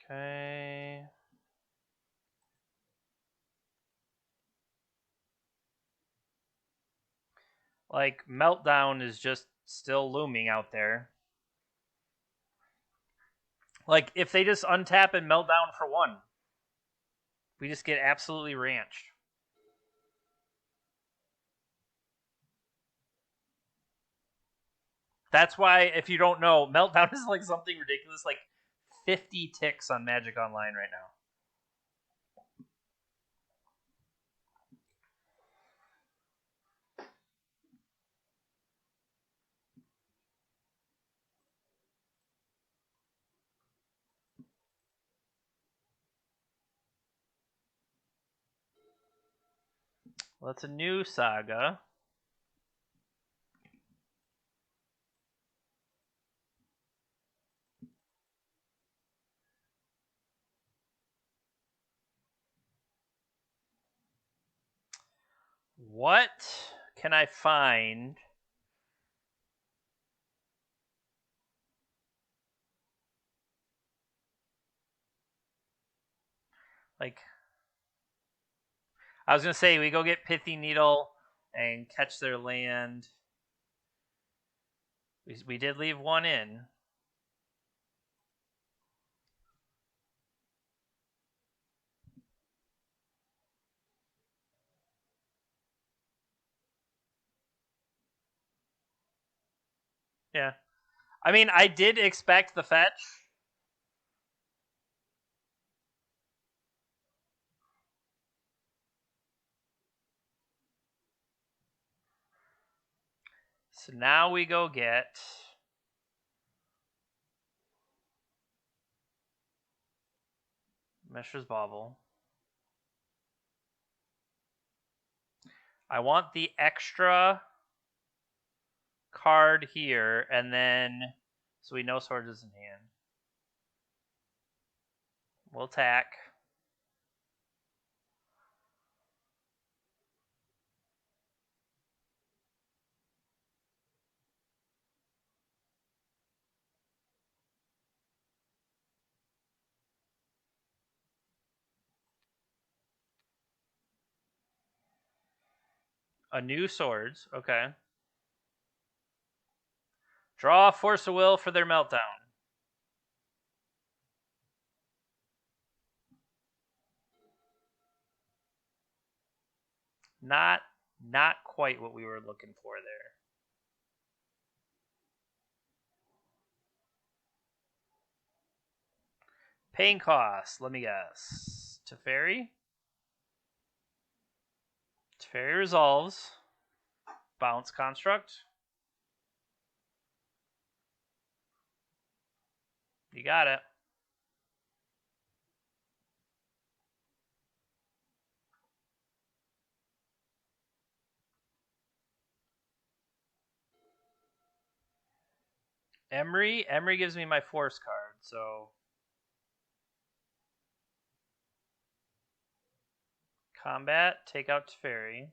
Okay. Like, Meltdown is just still looming out there. Like, if they just untap and Meltdown for 1, we just get absolutely ranched. That's why, if you don't know, Meltdown is like something ridiculous, like 50 ticks on Magic Online right now. Well, it's a new saga. What can I find? Like, I was going to say, we go get Pithy Needle and catch their land. We did leave one in. Yeah. I mean, I did expect the fetch. So now we go get Mishra's Bauble. I want the extra card here, and then so we know Swords is in hand. We'll attack. A new Swords, okay. Draw Force of Will for their Meltdown. Not quite what we were looking for there. Paying cost, let me guess. Teferi? Teferi resolves. Bounce construct. You got it. Emery gives me my force card, so combat, take out Teferi.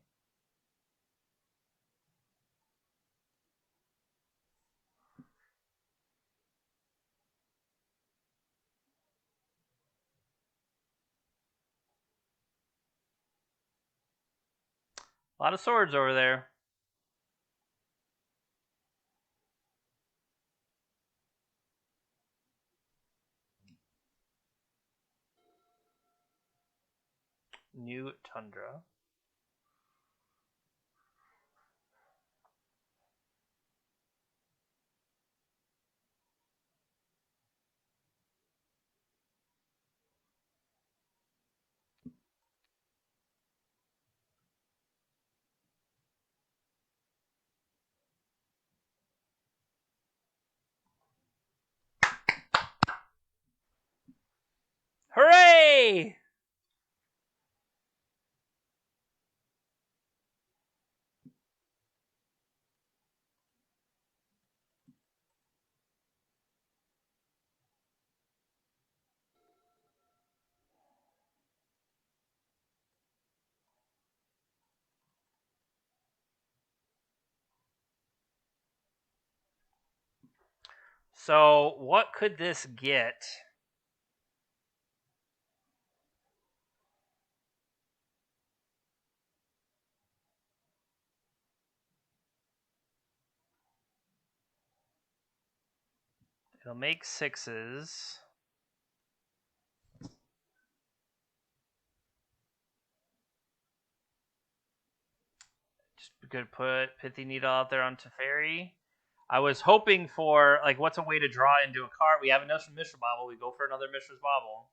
A lot of swords over there. New Tundra. Hooray! So, what could this get? It'll make sixes. Just could put Pithy Needle out there on Teferi. I was hoping for, like, what's a way to draw into a card? We have another Mishra Bauble. We go for another Mishra's Bauble.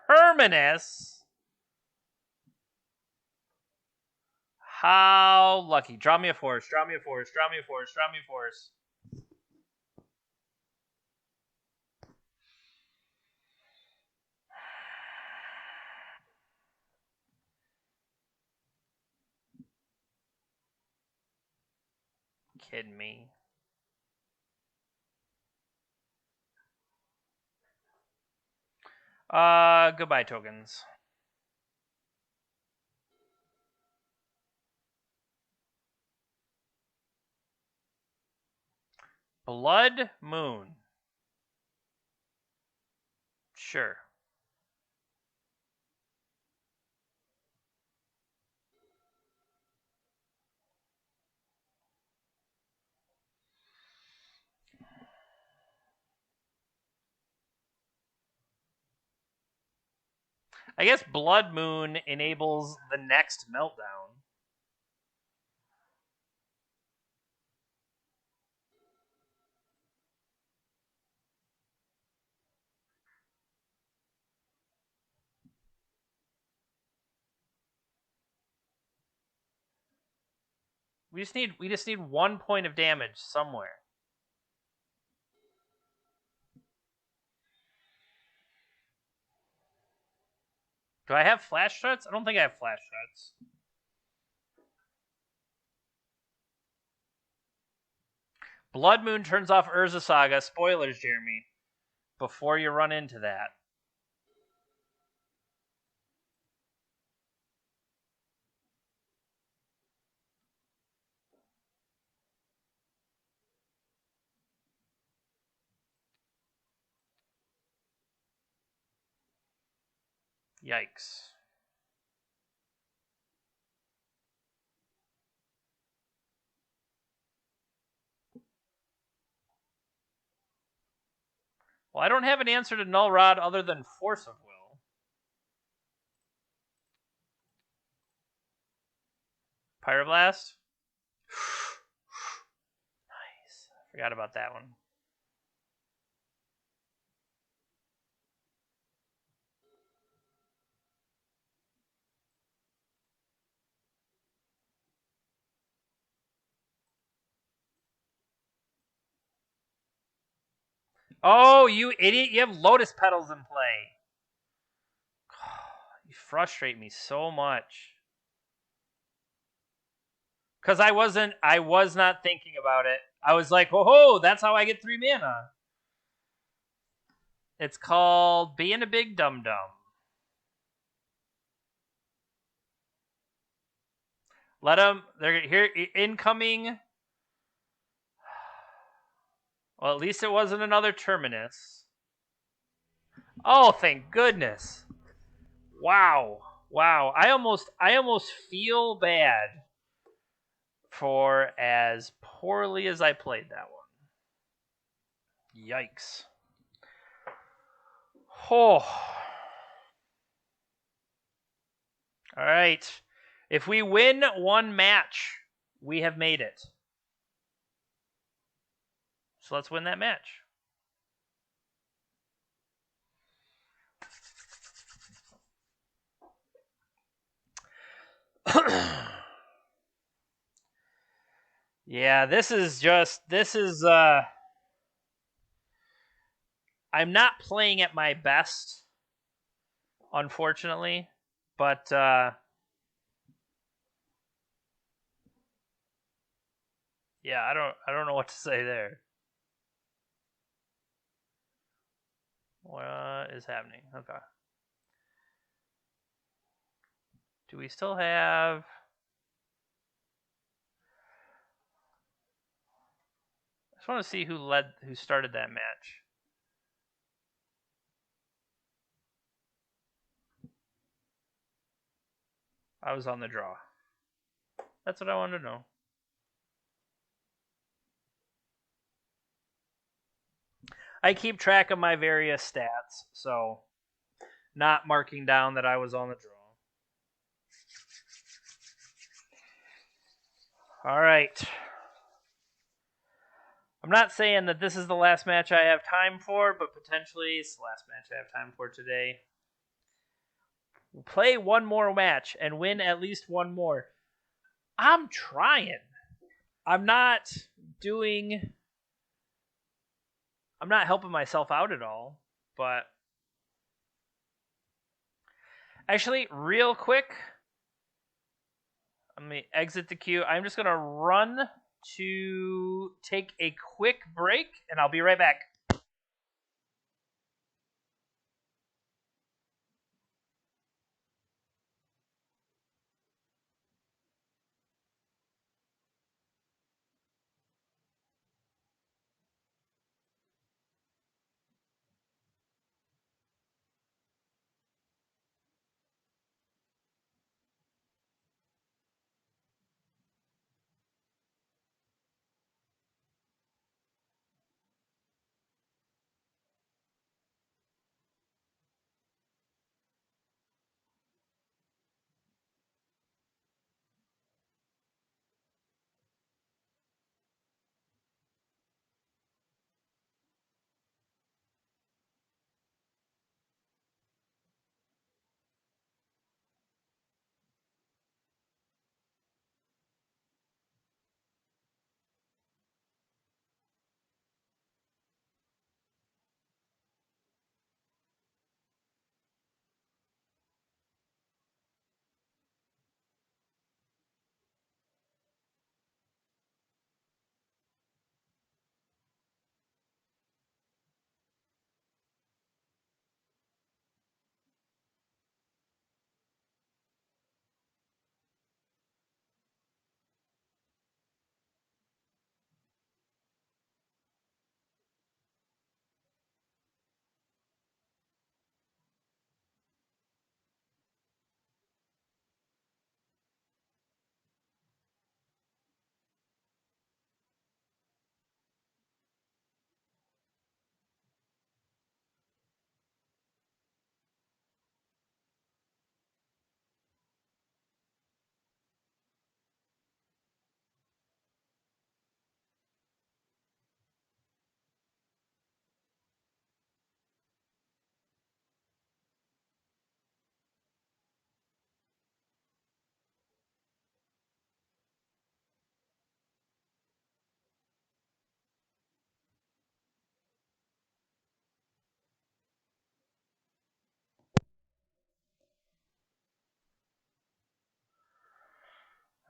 Terminus. How lucky. Draw me a force. Draw me a force. Draw me a force. Draw me a force. kidding me? Goodbye tokens. Blood Moon. Sure. I guess Blood Moon enables the next meltdown. We just need 1 point of damage somewhere. Do I have flash shots? I don't think I have flash shots. Blood Moon turns off Urza Saga. Spoilers, Jeremy. Before you run into that. Yikes. Well, I don't have an answer to Null Rod other than Force of Will. Pyroblast? Nice. Forgot about that one. Oh, you idiot. You have Lotus Petals in play. You frustrate me so much. Because I was not thinking about it. I was like, oh, that's how I get 3 mana. It's called being a big dum-dum. Let them, they're here, incoming. Well, at least it wasn't another Terminus. Oh, thank goodness. Wow. I almost feel bad for as poorly as I played that one. Yikes. Oh. All right. If we win 1 match, we have made it. So let's win that match. Yeah, this is I'm not playing at my best, unfortunately, but yeah, I don't know what to say there. What is happening? Okay. Do we still have... I just want to see who started that match. I was on the draw. That's what I wanted to know. I keep track of my various stats, so not marking down that I was on the draw. All right. I'm not saying that this is the last match I have time for, but potentially it's the last match I have time for today. We'll play 1 more match and win at least 1 more. I'm trying. I'm not helping myself out at all, but actually, real quick, let me exit the queue. I'm just going to run to take a quick break, and I'll be right back.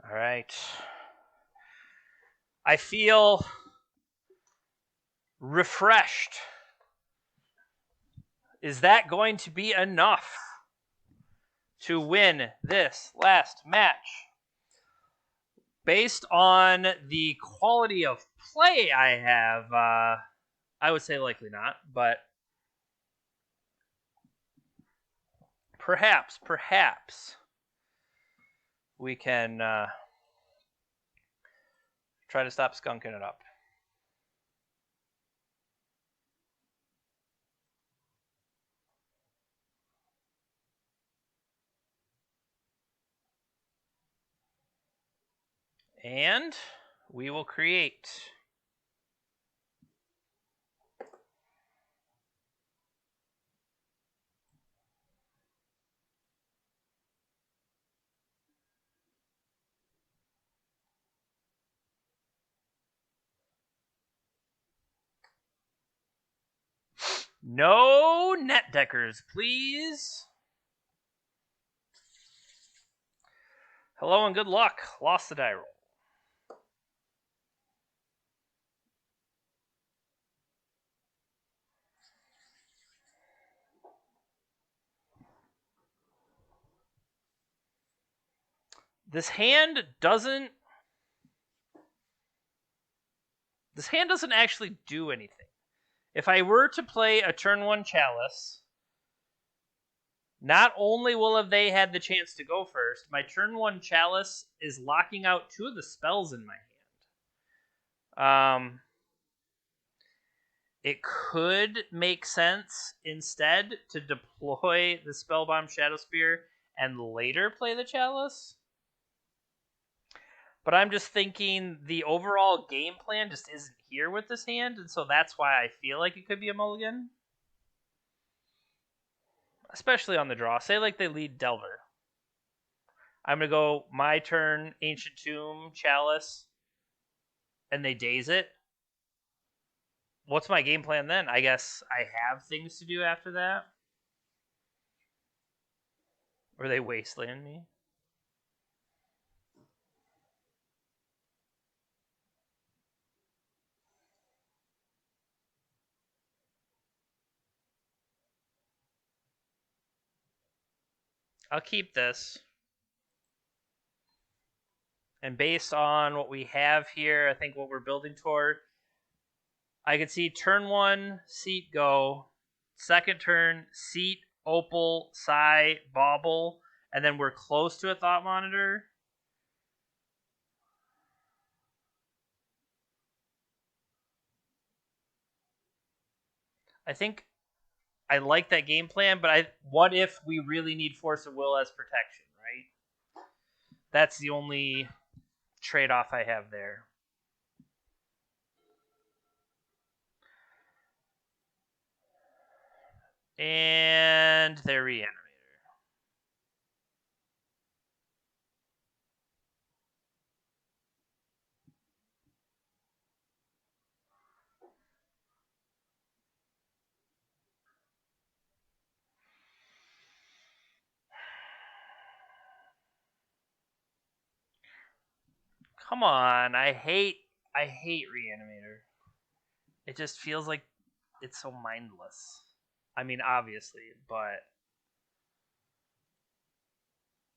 All right. I feel refreshed. Is that going to be enough to win this last match? Based on the quality of play I have, I would say likely not, but perhaps we can try to stop skunking it up. And we will create no net deckers, please. Hello and good luck. Lost the die roll. This hand doesn't actually do anything. If I were to play a turn 1 Chalice, not only will have they had the chance to go first, my turn 1 Chalice is locking out 2 of the spells in my hand. It could make sense instead to deploy the Spellbomb Shadow Spear and later play the Chalice. But I'm just thinking the overall game plan just isn't here with this hand, and so that's why I feel like it could be a mulligan. Especially on the draw. Say like they lead Delver. I'm going to go my turn, Ancient Tomb, Chalice, and they daze it. What's my game plan then? I guess I have things to do after that. Or they wasteland me. I'll keep this. And based on what we have here, I think what we're building toward, I could see turn 1, seat go. Second turn, seat, opal, psi, bauble. And then we're close to a thought monitor. I think I like that game plan, but what if we really need force of will as protection, right? That's the only trade-off I have there. And their reanimator. Come on, I hate reanimator. It just feels like it's so mindless. I mean, obviously, but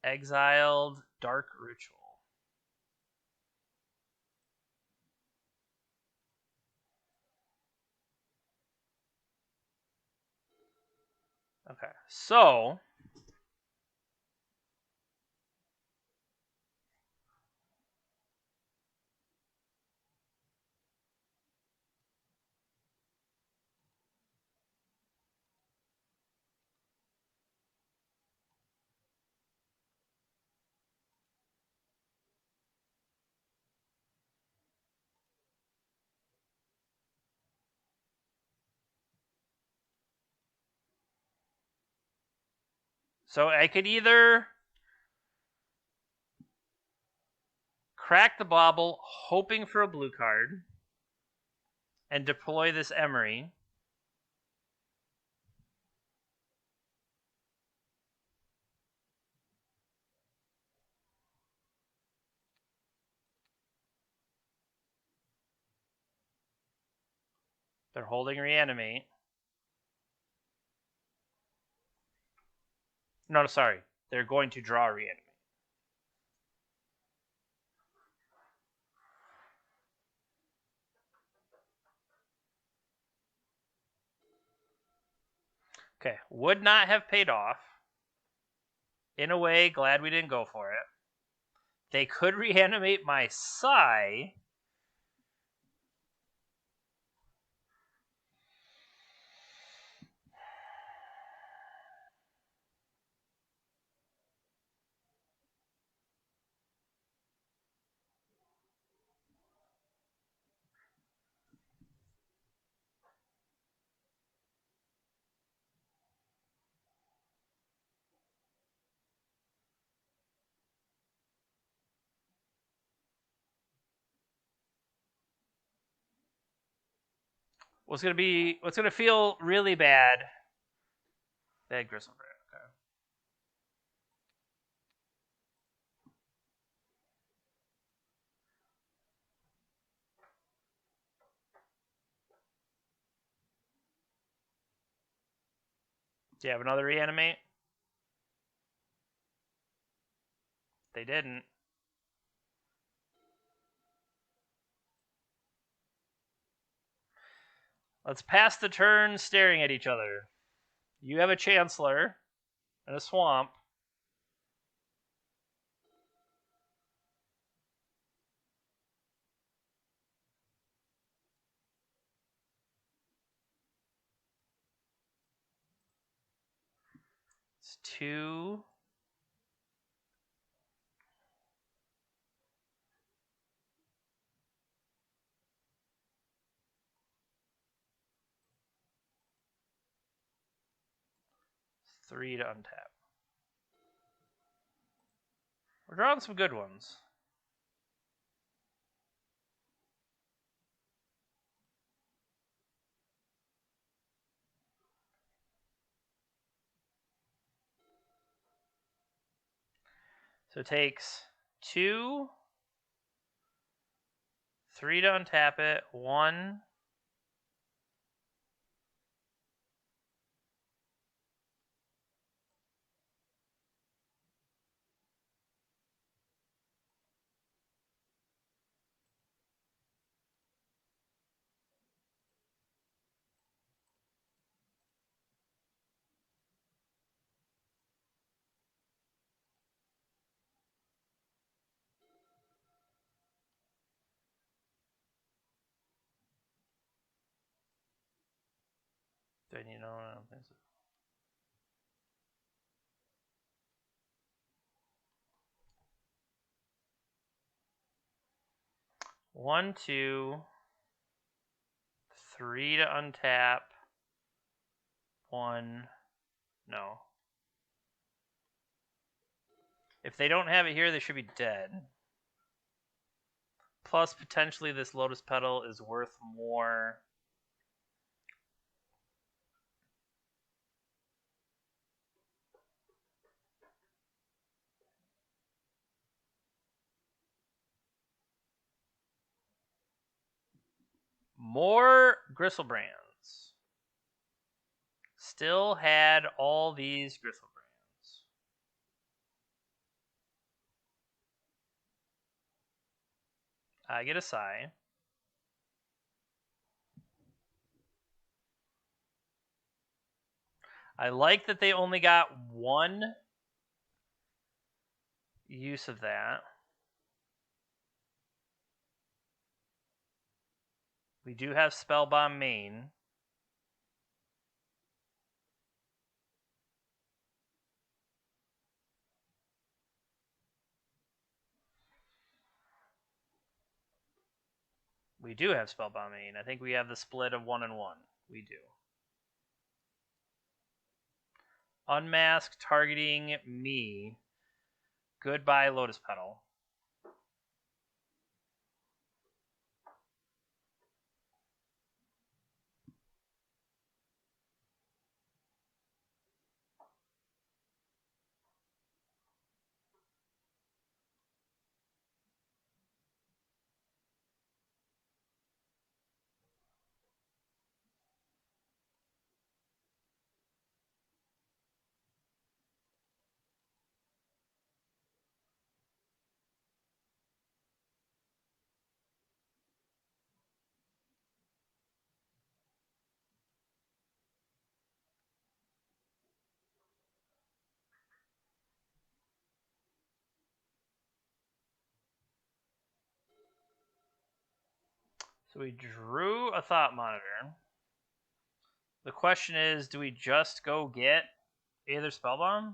exiled dark ritual. Okay, so I could either crack the bauble, hoping for a blue card, and deploy this Emery. They're holding reanimate. No, sorry. They're going to draw reanimate. Okay, would not have paid off. In a way, glad we didn't go for it. They could reanimate my psi. What's gonna feel really bad. Bad Gristle. Okay. Do you have another reanimate? They didn't. Let's pass the turn staring at each other. You have a Chancellor and a Swamp. It's 2. It's 3 to untap. We're drawing some good ones. So it takes 2, 3 to untap it, 1, Do I need to know? I don't think so. One, 2, 3 to untap. 1, no. If they don't have it here, they should be dead. Plus, potentially this Lotus Petal is worth more. More Gristlebrands. Still had all these Gristlebrands. I get a sigh. I like that they only got one use of that. We do have Spellbomb main. We do have Spellbomb main. I think we have the split of 1 and 1. We do. Unmask targeting me. Goodbye, Lotus Petal. So we drew a Thought Monitor. The question is, do we just go get Aether Spellbomb?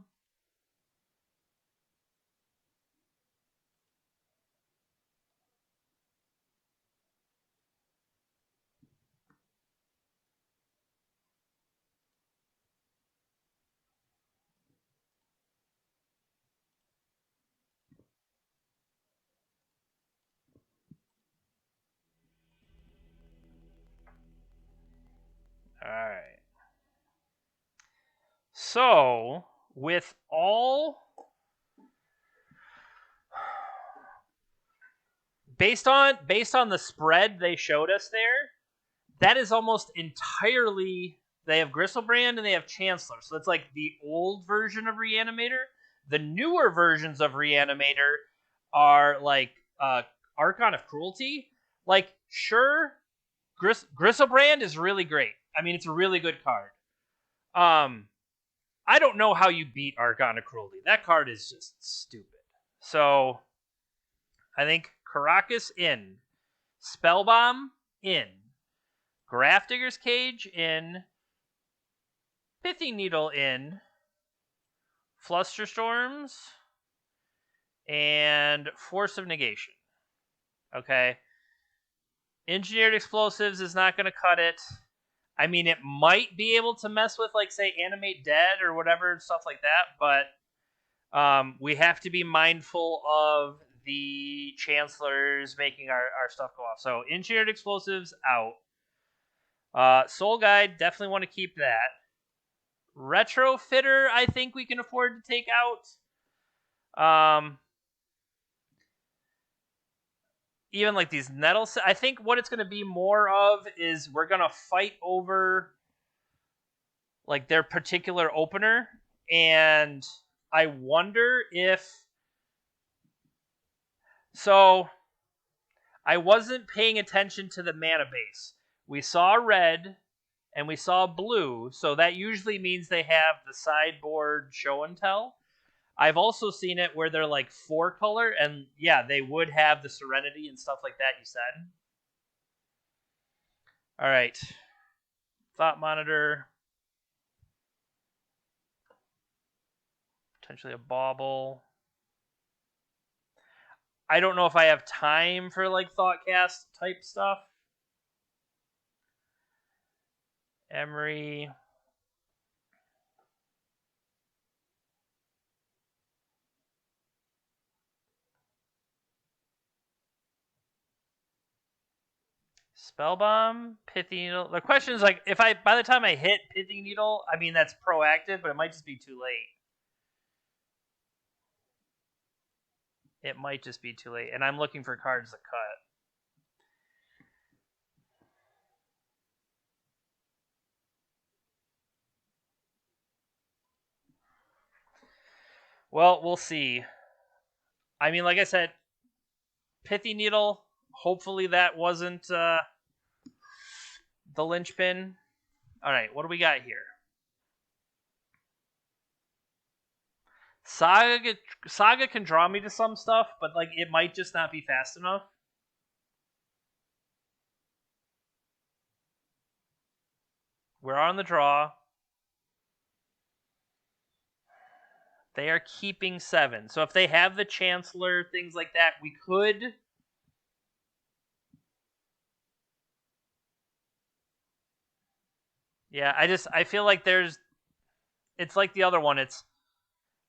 Alright. So, with all... Based on the spread they showed us there, that is almost entirely... They have Gristlebrand and they have Chancellor. So it's like the old version of Reanimator. The newer versions of Reanimator are like Archon of Cruelty. Like, sure, Gristlebrand is really great. I mean, it's a really good card. I don't know how you beat Archon of Cruelty. That card is just stupid. So, I think Caracas in, Spellbomb in, Grafdigger's Cage in, Pithy Needle in, Flusterstorms, and Force of Negation. Okay. Engineered Explosives is not going to cut it. I mean, it might be able to mess with, like, say, Animate Dead or whatever, stuff like that, but we have to be mindful of the Chancellors making our stuff go off. So, Engineered Explosives out. Soul Guide, definitely want to keep that. Retrofitter, I think we can afford to take out. Even like these Nettle, I think what it's going to be more of is we're going to fight over like their particular opener, and I wonder if... So, I wasn't paying attention to the mana base. We saw red, and we saw blue, so that usually means they have the sideboard show and tell. I've also seen it where they're like 4-color, and yeah, they would have the Serenity and stuff like that you said. Alright. Thought Monitor. Potentially a bauble. I don't know if I have time for like Thoughtcast type stuff. Emery. Spellbomb, Pithy Needle. The question is like, if by the time I hit Pithy Needle, I mean that's proactive, but it might just be too late. It might just be too late, and I'm looking for cards to cut. Well, we'll see. I mean, like I said, Pithy Needle. Hopefully that wasn't the linchpin. All right, what do we got here? Saga can draw me to some stuff, but like it might just not be fast enough. We're on the draw. They are keeping 7. So if they have the Chancellor, things like that, we could. Yeah, I feel like it's like the other one. It's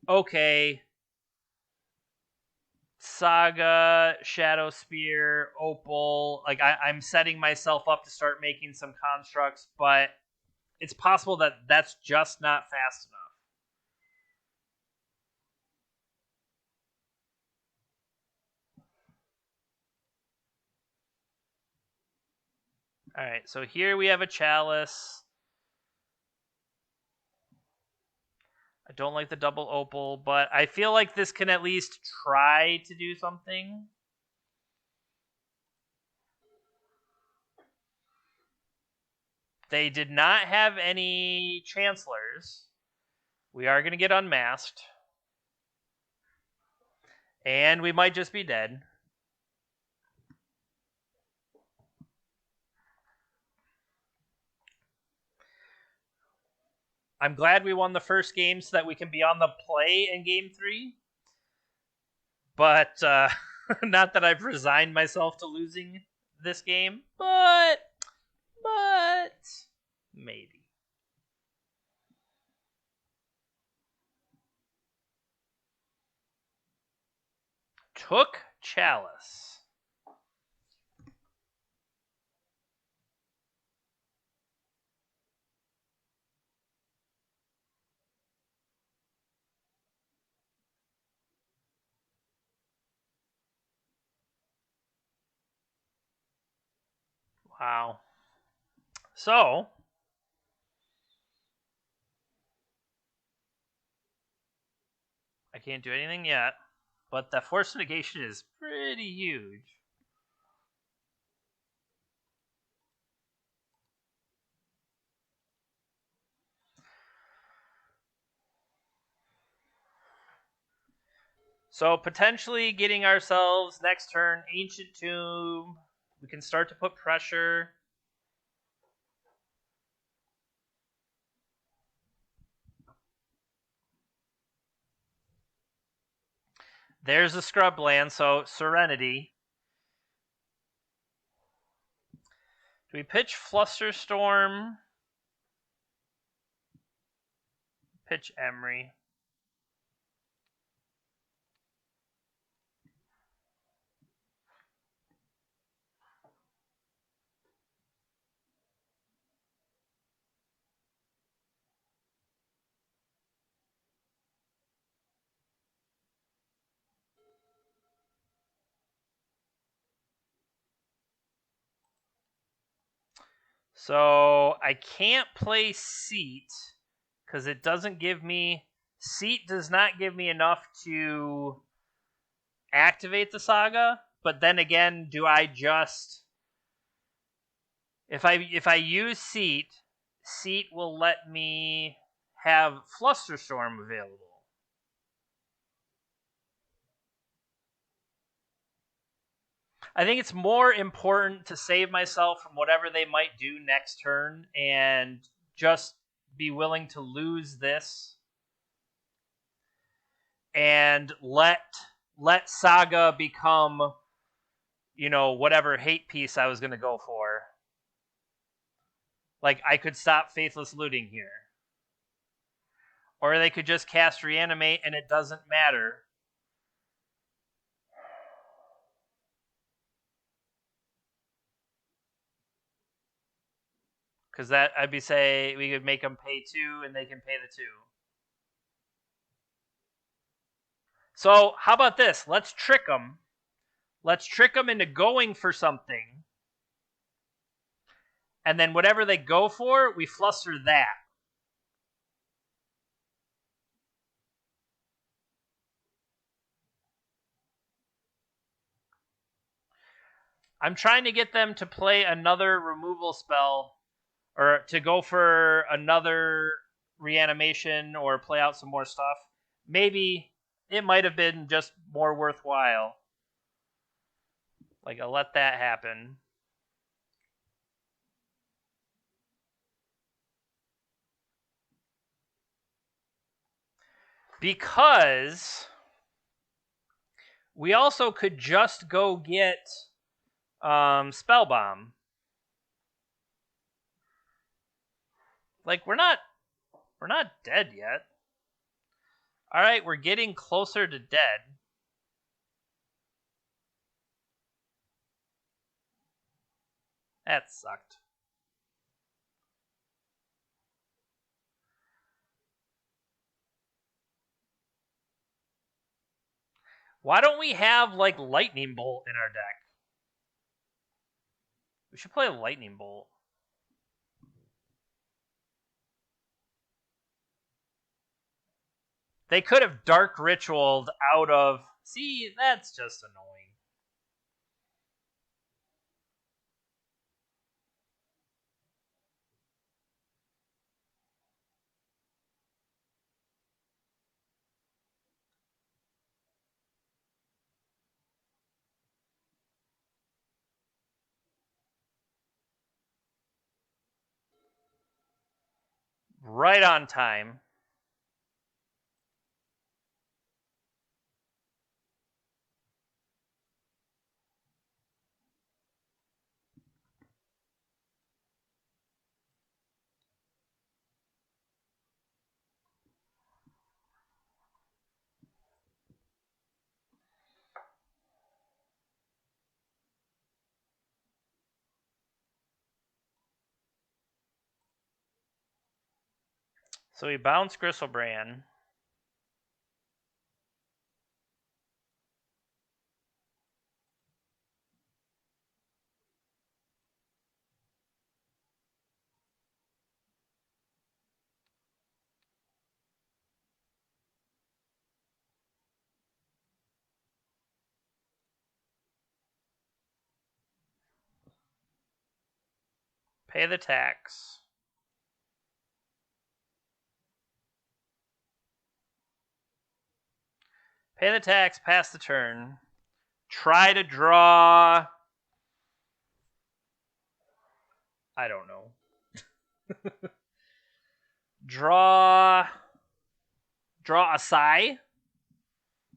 okay. Saga, Shadow Spear, Opal. Like I'm setting myself up to start making some constructs, but it's possible that that's just not fast enough. All right, so here we have a Chalice. I don't like the double Opal, but I feel like this can at least try to do something. They did not have any Chancellors. We are going to get unmasked. And we might just be dead. I'm glad we won the first game so that we can be on the play in Game 3. But not that I've resigned myself to losing this game. But maybe. Took Chalice. Wow. So, I can't do anything yet, but the force negation is pretty huge. So potentially getting ourselves next turn Ancient Tomb. We can start to put pressure. There's a scrub land, so Serenity. Do we pitch Flusterstorm? Pitch Emery. So I can't play Seat because it doesn't give me... Seat does not give me enough to activate the Saga, but then again, do I just... If I use Seat will let me have Flusterstorm available. I think it's more important to save myself from whatever they might do next turn and just be willing to lose this. and let Saga become, whatever hate piece I was going to go for. Like, I could stop Faithless Looting here. Or they could just cast Reanimate and it doesn't matter. Because that, we could make them pay 2 and they can pay the 2. So, how about this? Let's trick them. Let's trick them into going for something. And then whatever they go for, we fluster that. I'm trying to get them to play another removal spell, or to go for another reanimation or play out some more stuff. Maybe it might have been just more worthwhile. Like, I'll let that happen. Because we also could just go get Spell Bomb. Like, we're not dead yet. All right, we're getting closer to dead. That sucked. Why don't we have, like, Lightning Bolt in our deck? We should play a Lightning Bolt. They could have Dark Ritualed out of... See, that's just annoying. Right on time. So we bounce Gristlebrand. Pay the tax. Pay the tax, pass the turn. Try to draw... I don't know. Draw a Psy.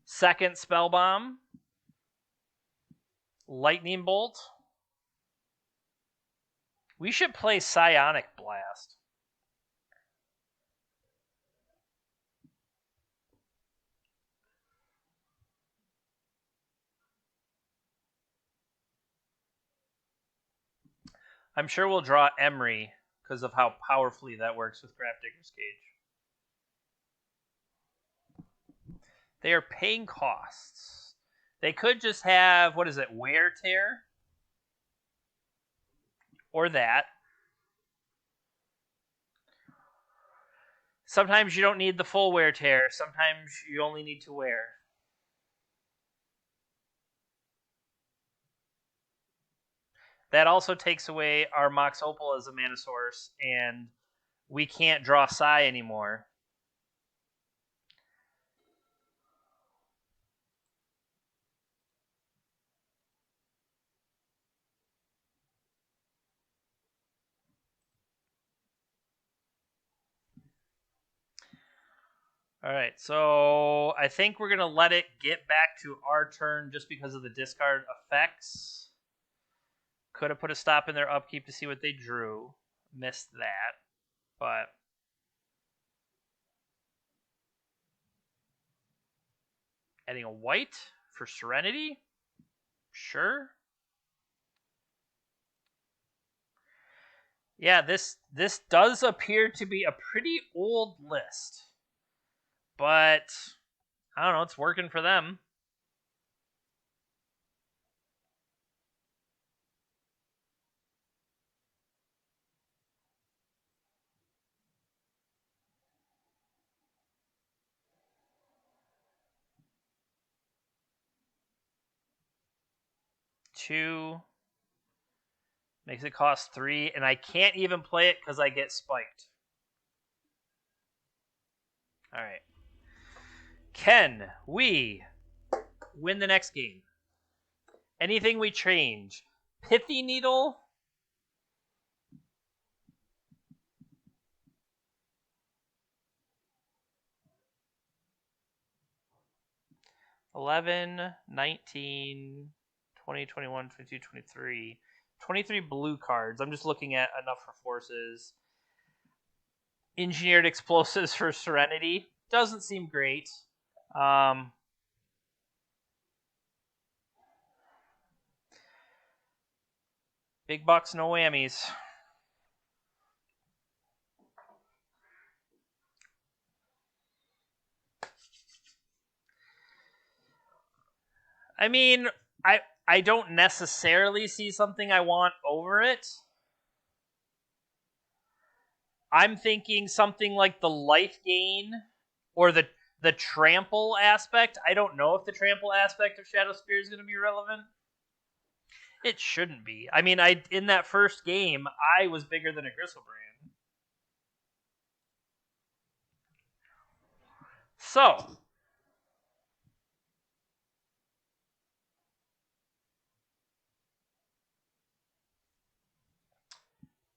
Second Spell Bomb. Lightning Bolt. We should play Psionic Blast. I'm sure we'll draw Emery because of how powerfully that works with Grafdigger's Cage. They are paying costs. They could just have, Wear Tear? Or that. Sometimes you don't need the full Wear Tear. Sometimes you only need to wear. That also takes away our Mox Opal as a mana source, and we can't draw Psy anymore. All right, so I think we're going to let it get back to our turn just because of the discard effects. Could have put a stop in their upkeep to see what they drew. Missed that, but... Adding a white for Serenity? Sure. Yeah, this does appear to be a pretty old list. But I don't know, it's working for them. Two makes it cost 3, and I can't even play it because I get spiked. All right. Can we win the next game? Anything we change? Pithy Needle? $11, $19, $20, $21, $22, $23. 23 blue cards. I'm just looking at enough for forces. Engineered explosives for Serenity. Doesn't seem great. Big bucks, no whammies. I mean, I don't necessarily see something I want over it. I'm thinking something like the life gain or the trample aspect. I don't know if the trample aspect of Shadow Spear is going to be relevant. It shouldn't be. I mean, in that first game, I was bigger than a Gristlebrand. So,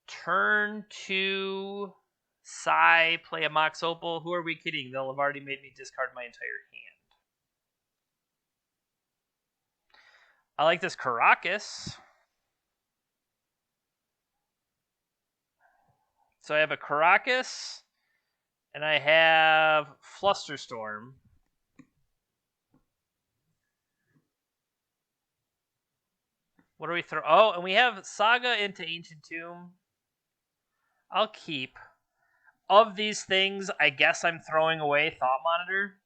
turn to Psy, play a Mox Opal. Who are we kidding? They'll have already made me discard my entire hand. I like this Caracas. So I have a Caracas, and I have Flusterstorm. What do we throw? Oh, and we have Saga into Ancient Tomb. I'll keep. Of these things, I guess I'm throwing away Thought Monitor.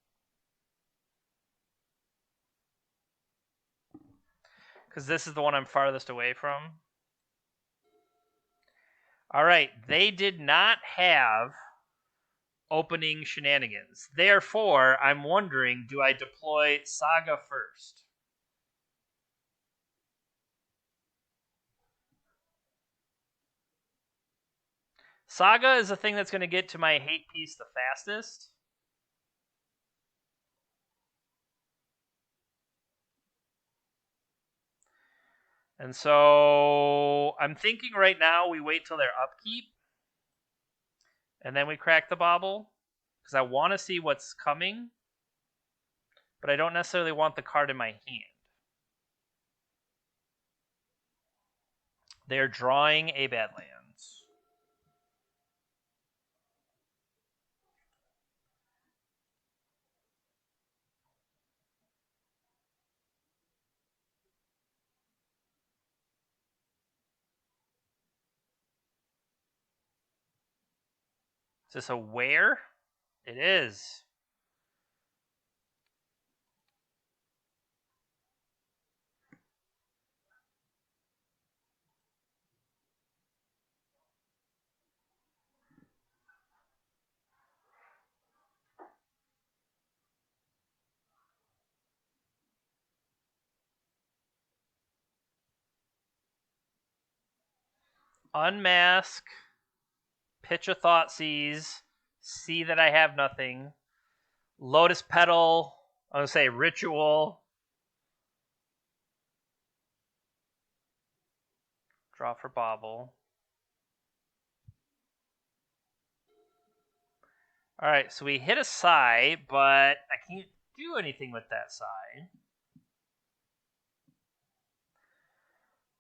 Because this is the one I'm farthest away from. Alright, they did not have opening shenanigans. Therefore, I'm wondering, do I deploy Saga first? Saga is the thing that's going to get to my hate piece the fastest. And so I'm thinking right now we wait till their upkeep. And then we crack the bauble. Because I want to see what's coming. But I don't necessarily want the card in my hand. They're drawing a Badlands. Is this a where? It is. Unmask. Pitch a Thoughtseize. See that I have nothing. Lotus Petal. I'm going to say Ritual. Draw for Bauble. All right, so we hit a psi, but I can't do anything with that psi.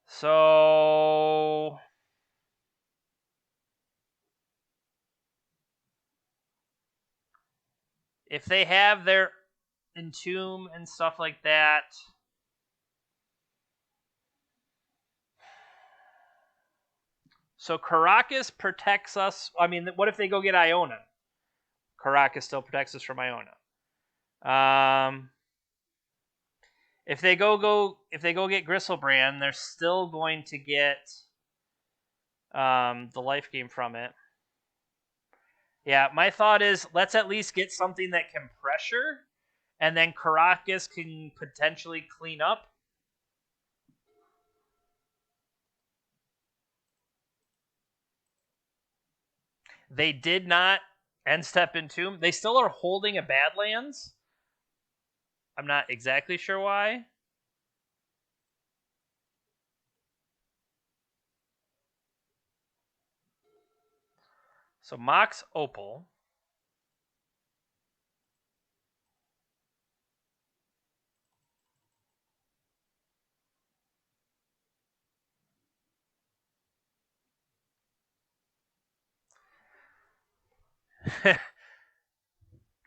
So if they have their entomb and stuff like that, so Caracas protects us. I mean, what if they go get Iona? Caracas still protects us from Iona. If they go get Gristlebrand, they're still going to get the life gain from it. Yeah, my thought is let's at least get something that can pressure, and then Caracas can potentially clean up. They did not end step Entomb. They still are holding a Badlands. I'm not exactly sure why. So Mox Opal.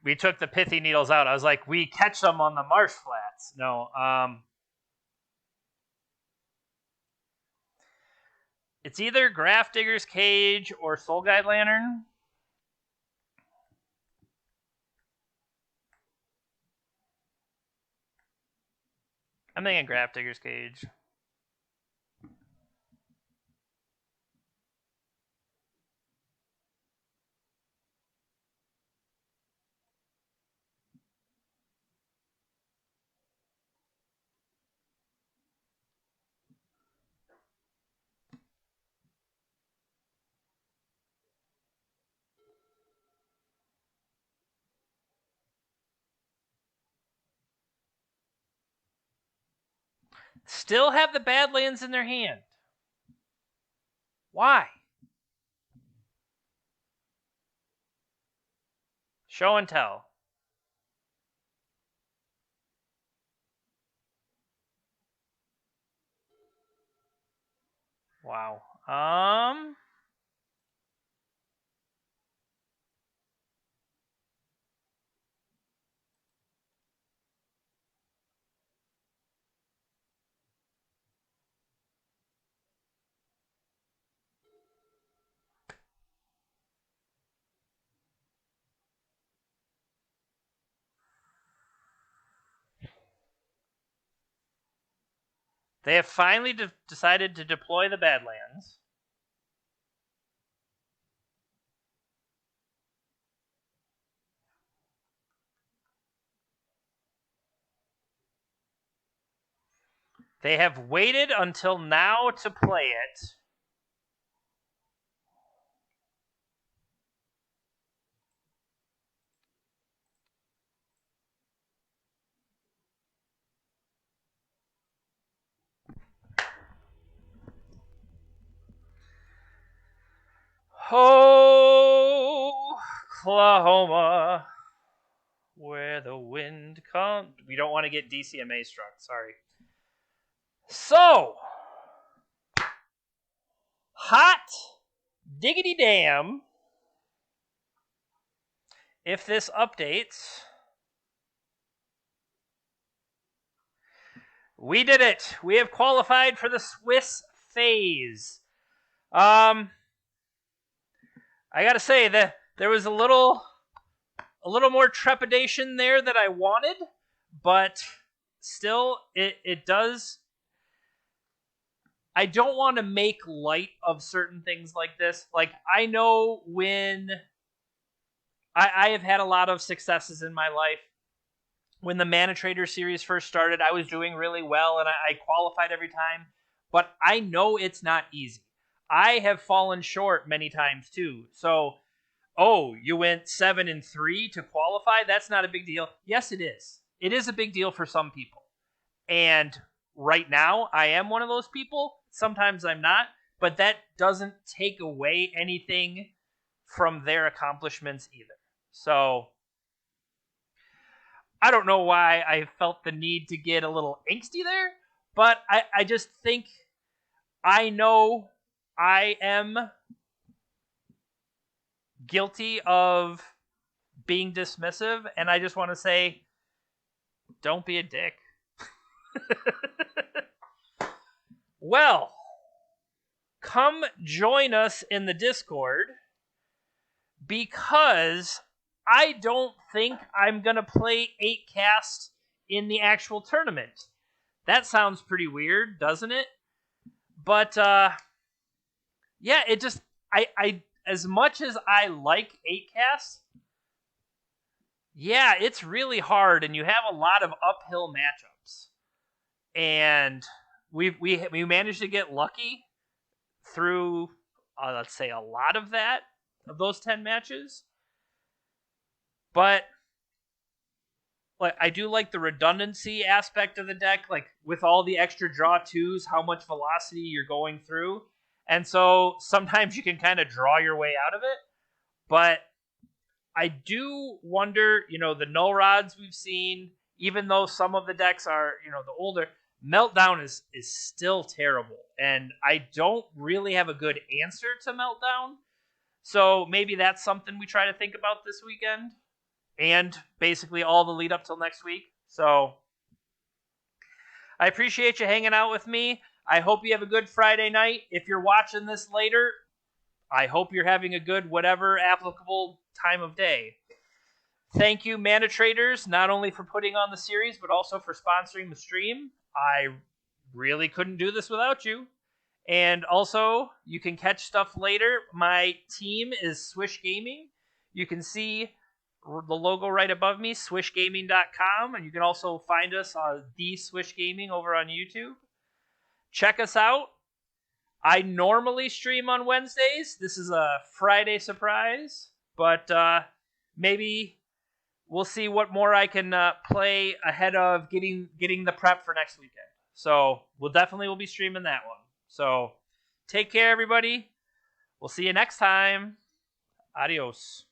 We took the pithy needles out. I was like, we catch them on the marsh flats. No, it's either Grafdigger's Cage or Soul Guide Lantern. I'm thinking Grafdigger's Cage. Still have the Badlands in their hand. Why? Show and tell. Wow. They have finally decided to deploy the Badlands. They have waited until now to play it. Oklahoma, where the wind comes. We don't want to get DCMA struck. Sorry. So, hot diggity damn. If this updates, we did it. We have qualified for the Swiss phase. I gotta say that there was a little more trepidation there that I wanted, but still, it does. I don't want to make light of certain things like this. Like, I know when I have had a lot of successes in my life. When the ManaTraders series first started, I was doing really well, and I qualified every time. But I know it's not easy. I have fallen short many times too. So, you went 7-3 to qualify? That's not a big deal. Yes, it is. It is a big deal for some people. And right now, I am one of those people. Sometimes I'm not. But that doesn't take away anything from their accomplishments either. So I don't know why I felt the need to get a little angsty there, but I just think I know I am guilty of being dismissive, and I just want to say, don't be a dick. Well, come join us in the Discord, because I don't think I'm going to play 8cast in the actual tournament. That sounds pretty weird, doesn't it? But, yeah, it just, I as much as I like 8cast, yeah, it's really hard, and you have a lot of uphill matchups. And we managed to get lucky through, let's say, a lot of those 10 matches. But like, I do like the redundancy aspect of the deck, like with all the extra draw twos, how much velocity you're going through. And so sometimes you can kind of draw your way out of it. But I do wonder, the null rods we've seen, even though some of the decks are, the older, Meltdown is still terrible. And I don't really have a good answer to Meltdown. So maybe that's something we try to think about this weekend. And basically all the lead up till next week. So I appreciate you hanging out with me. I hope you have a good Friday night. If you're watching this later, I hope you're having a good whatever applicable time of day. Thank you, ManaTraders, not only for putting on the series, but also for sponsoring the stream. I really couldn't do this without you. And also, you can catch stuff later. My team is Swish Gaming. You can see the logo right above me, swishgaming.com, and you can also find us on The Swish Gaming over on YouTube. Check us out. I normally stream on Wednesdays. This is a Friday surprise, but maybe we'll see what more I can play ahead of getting the prep for next weekend. So we'll be streaming that one. So take care, everybody. We'll see you next time. Adios.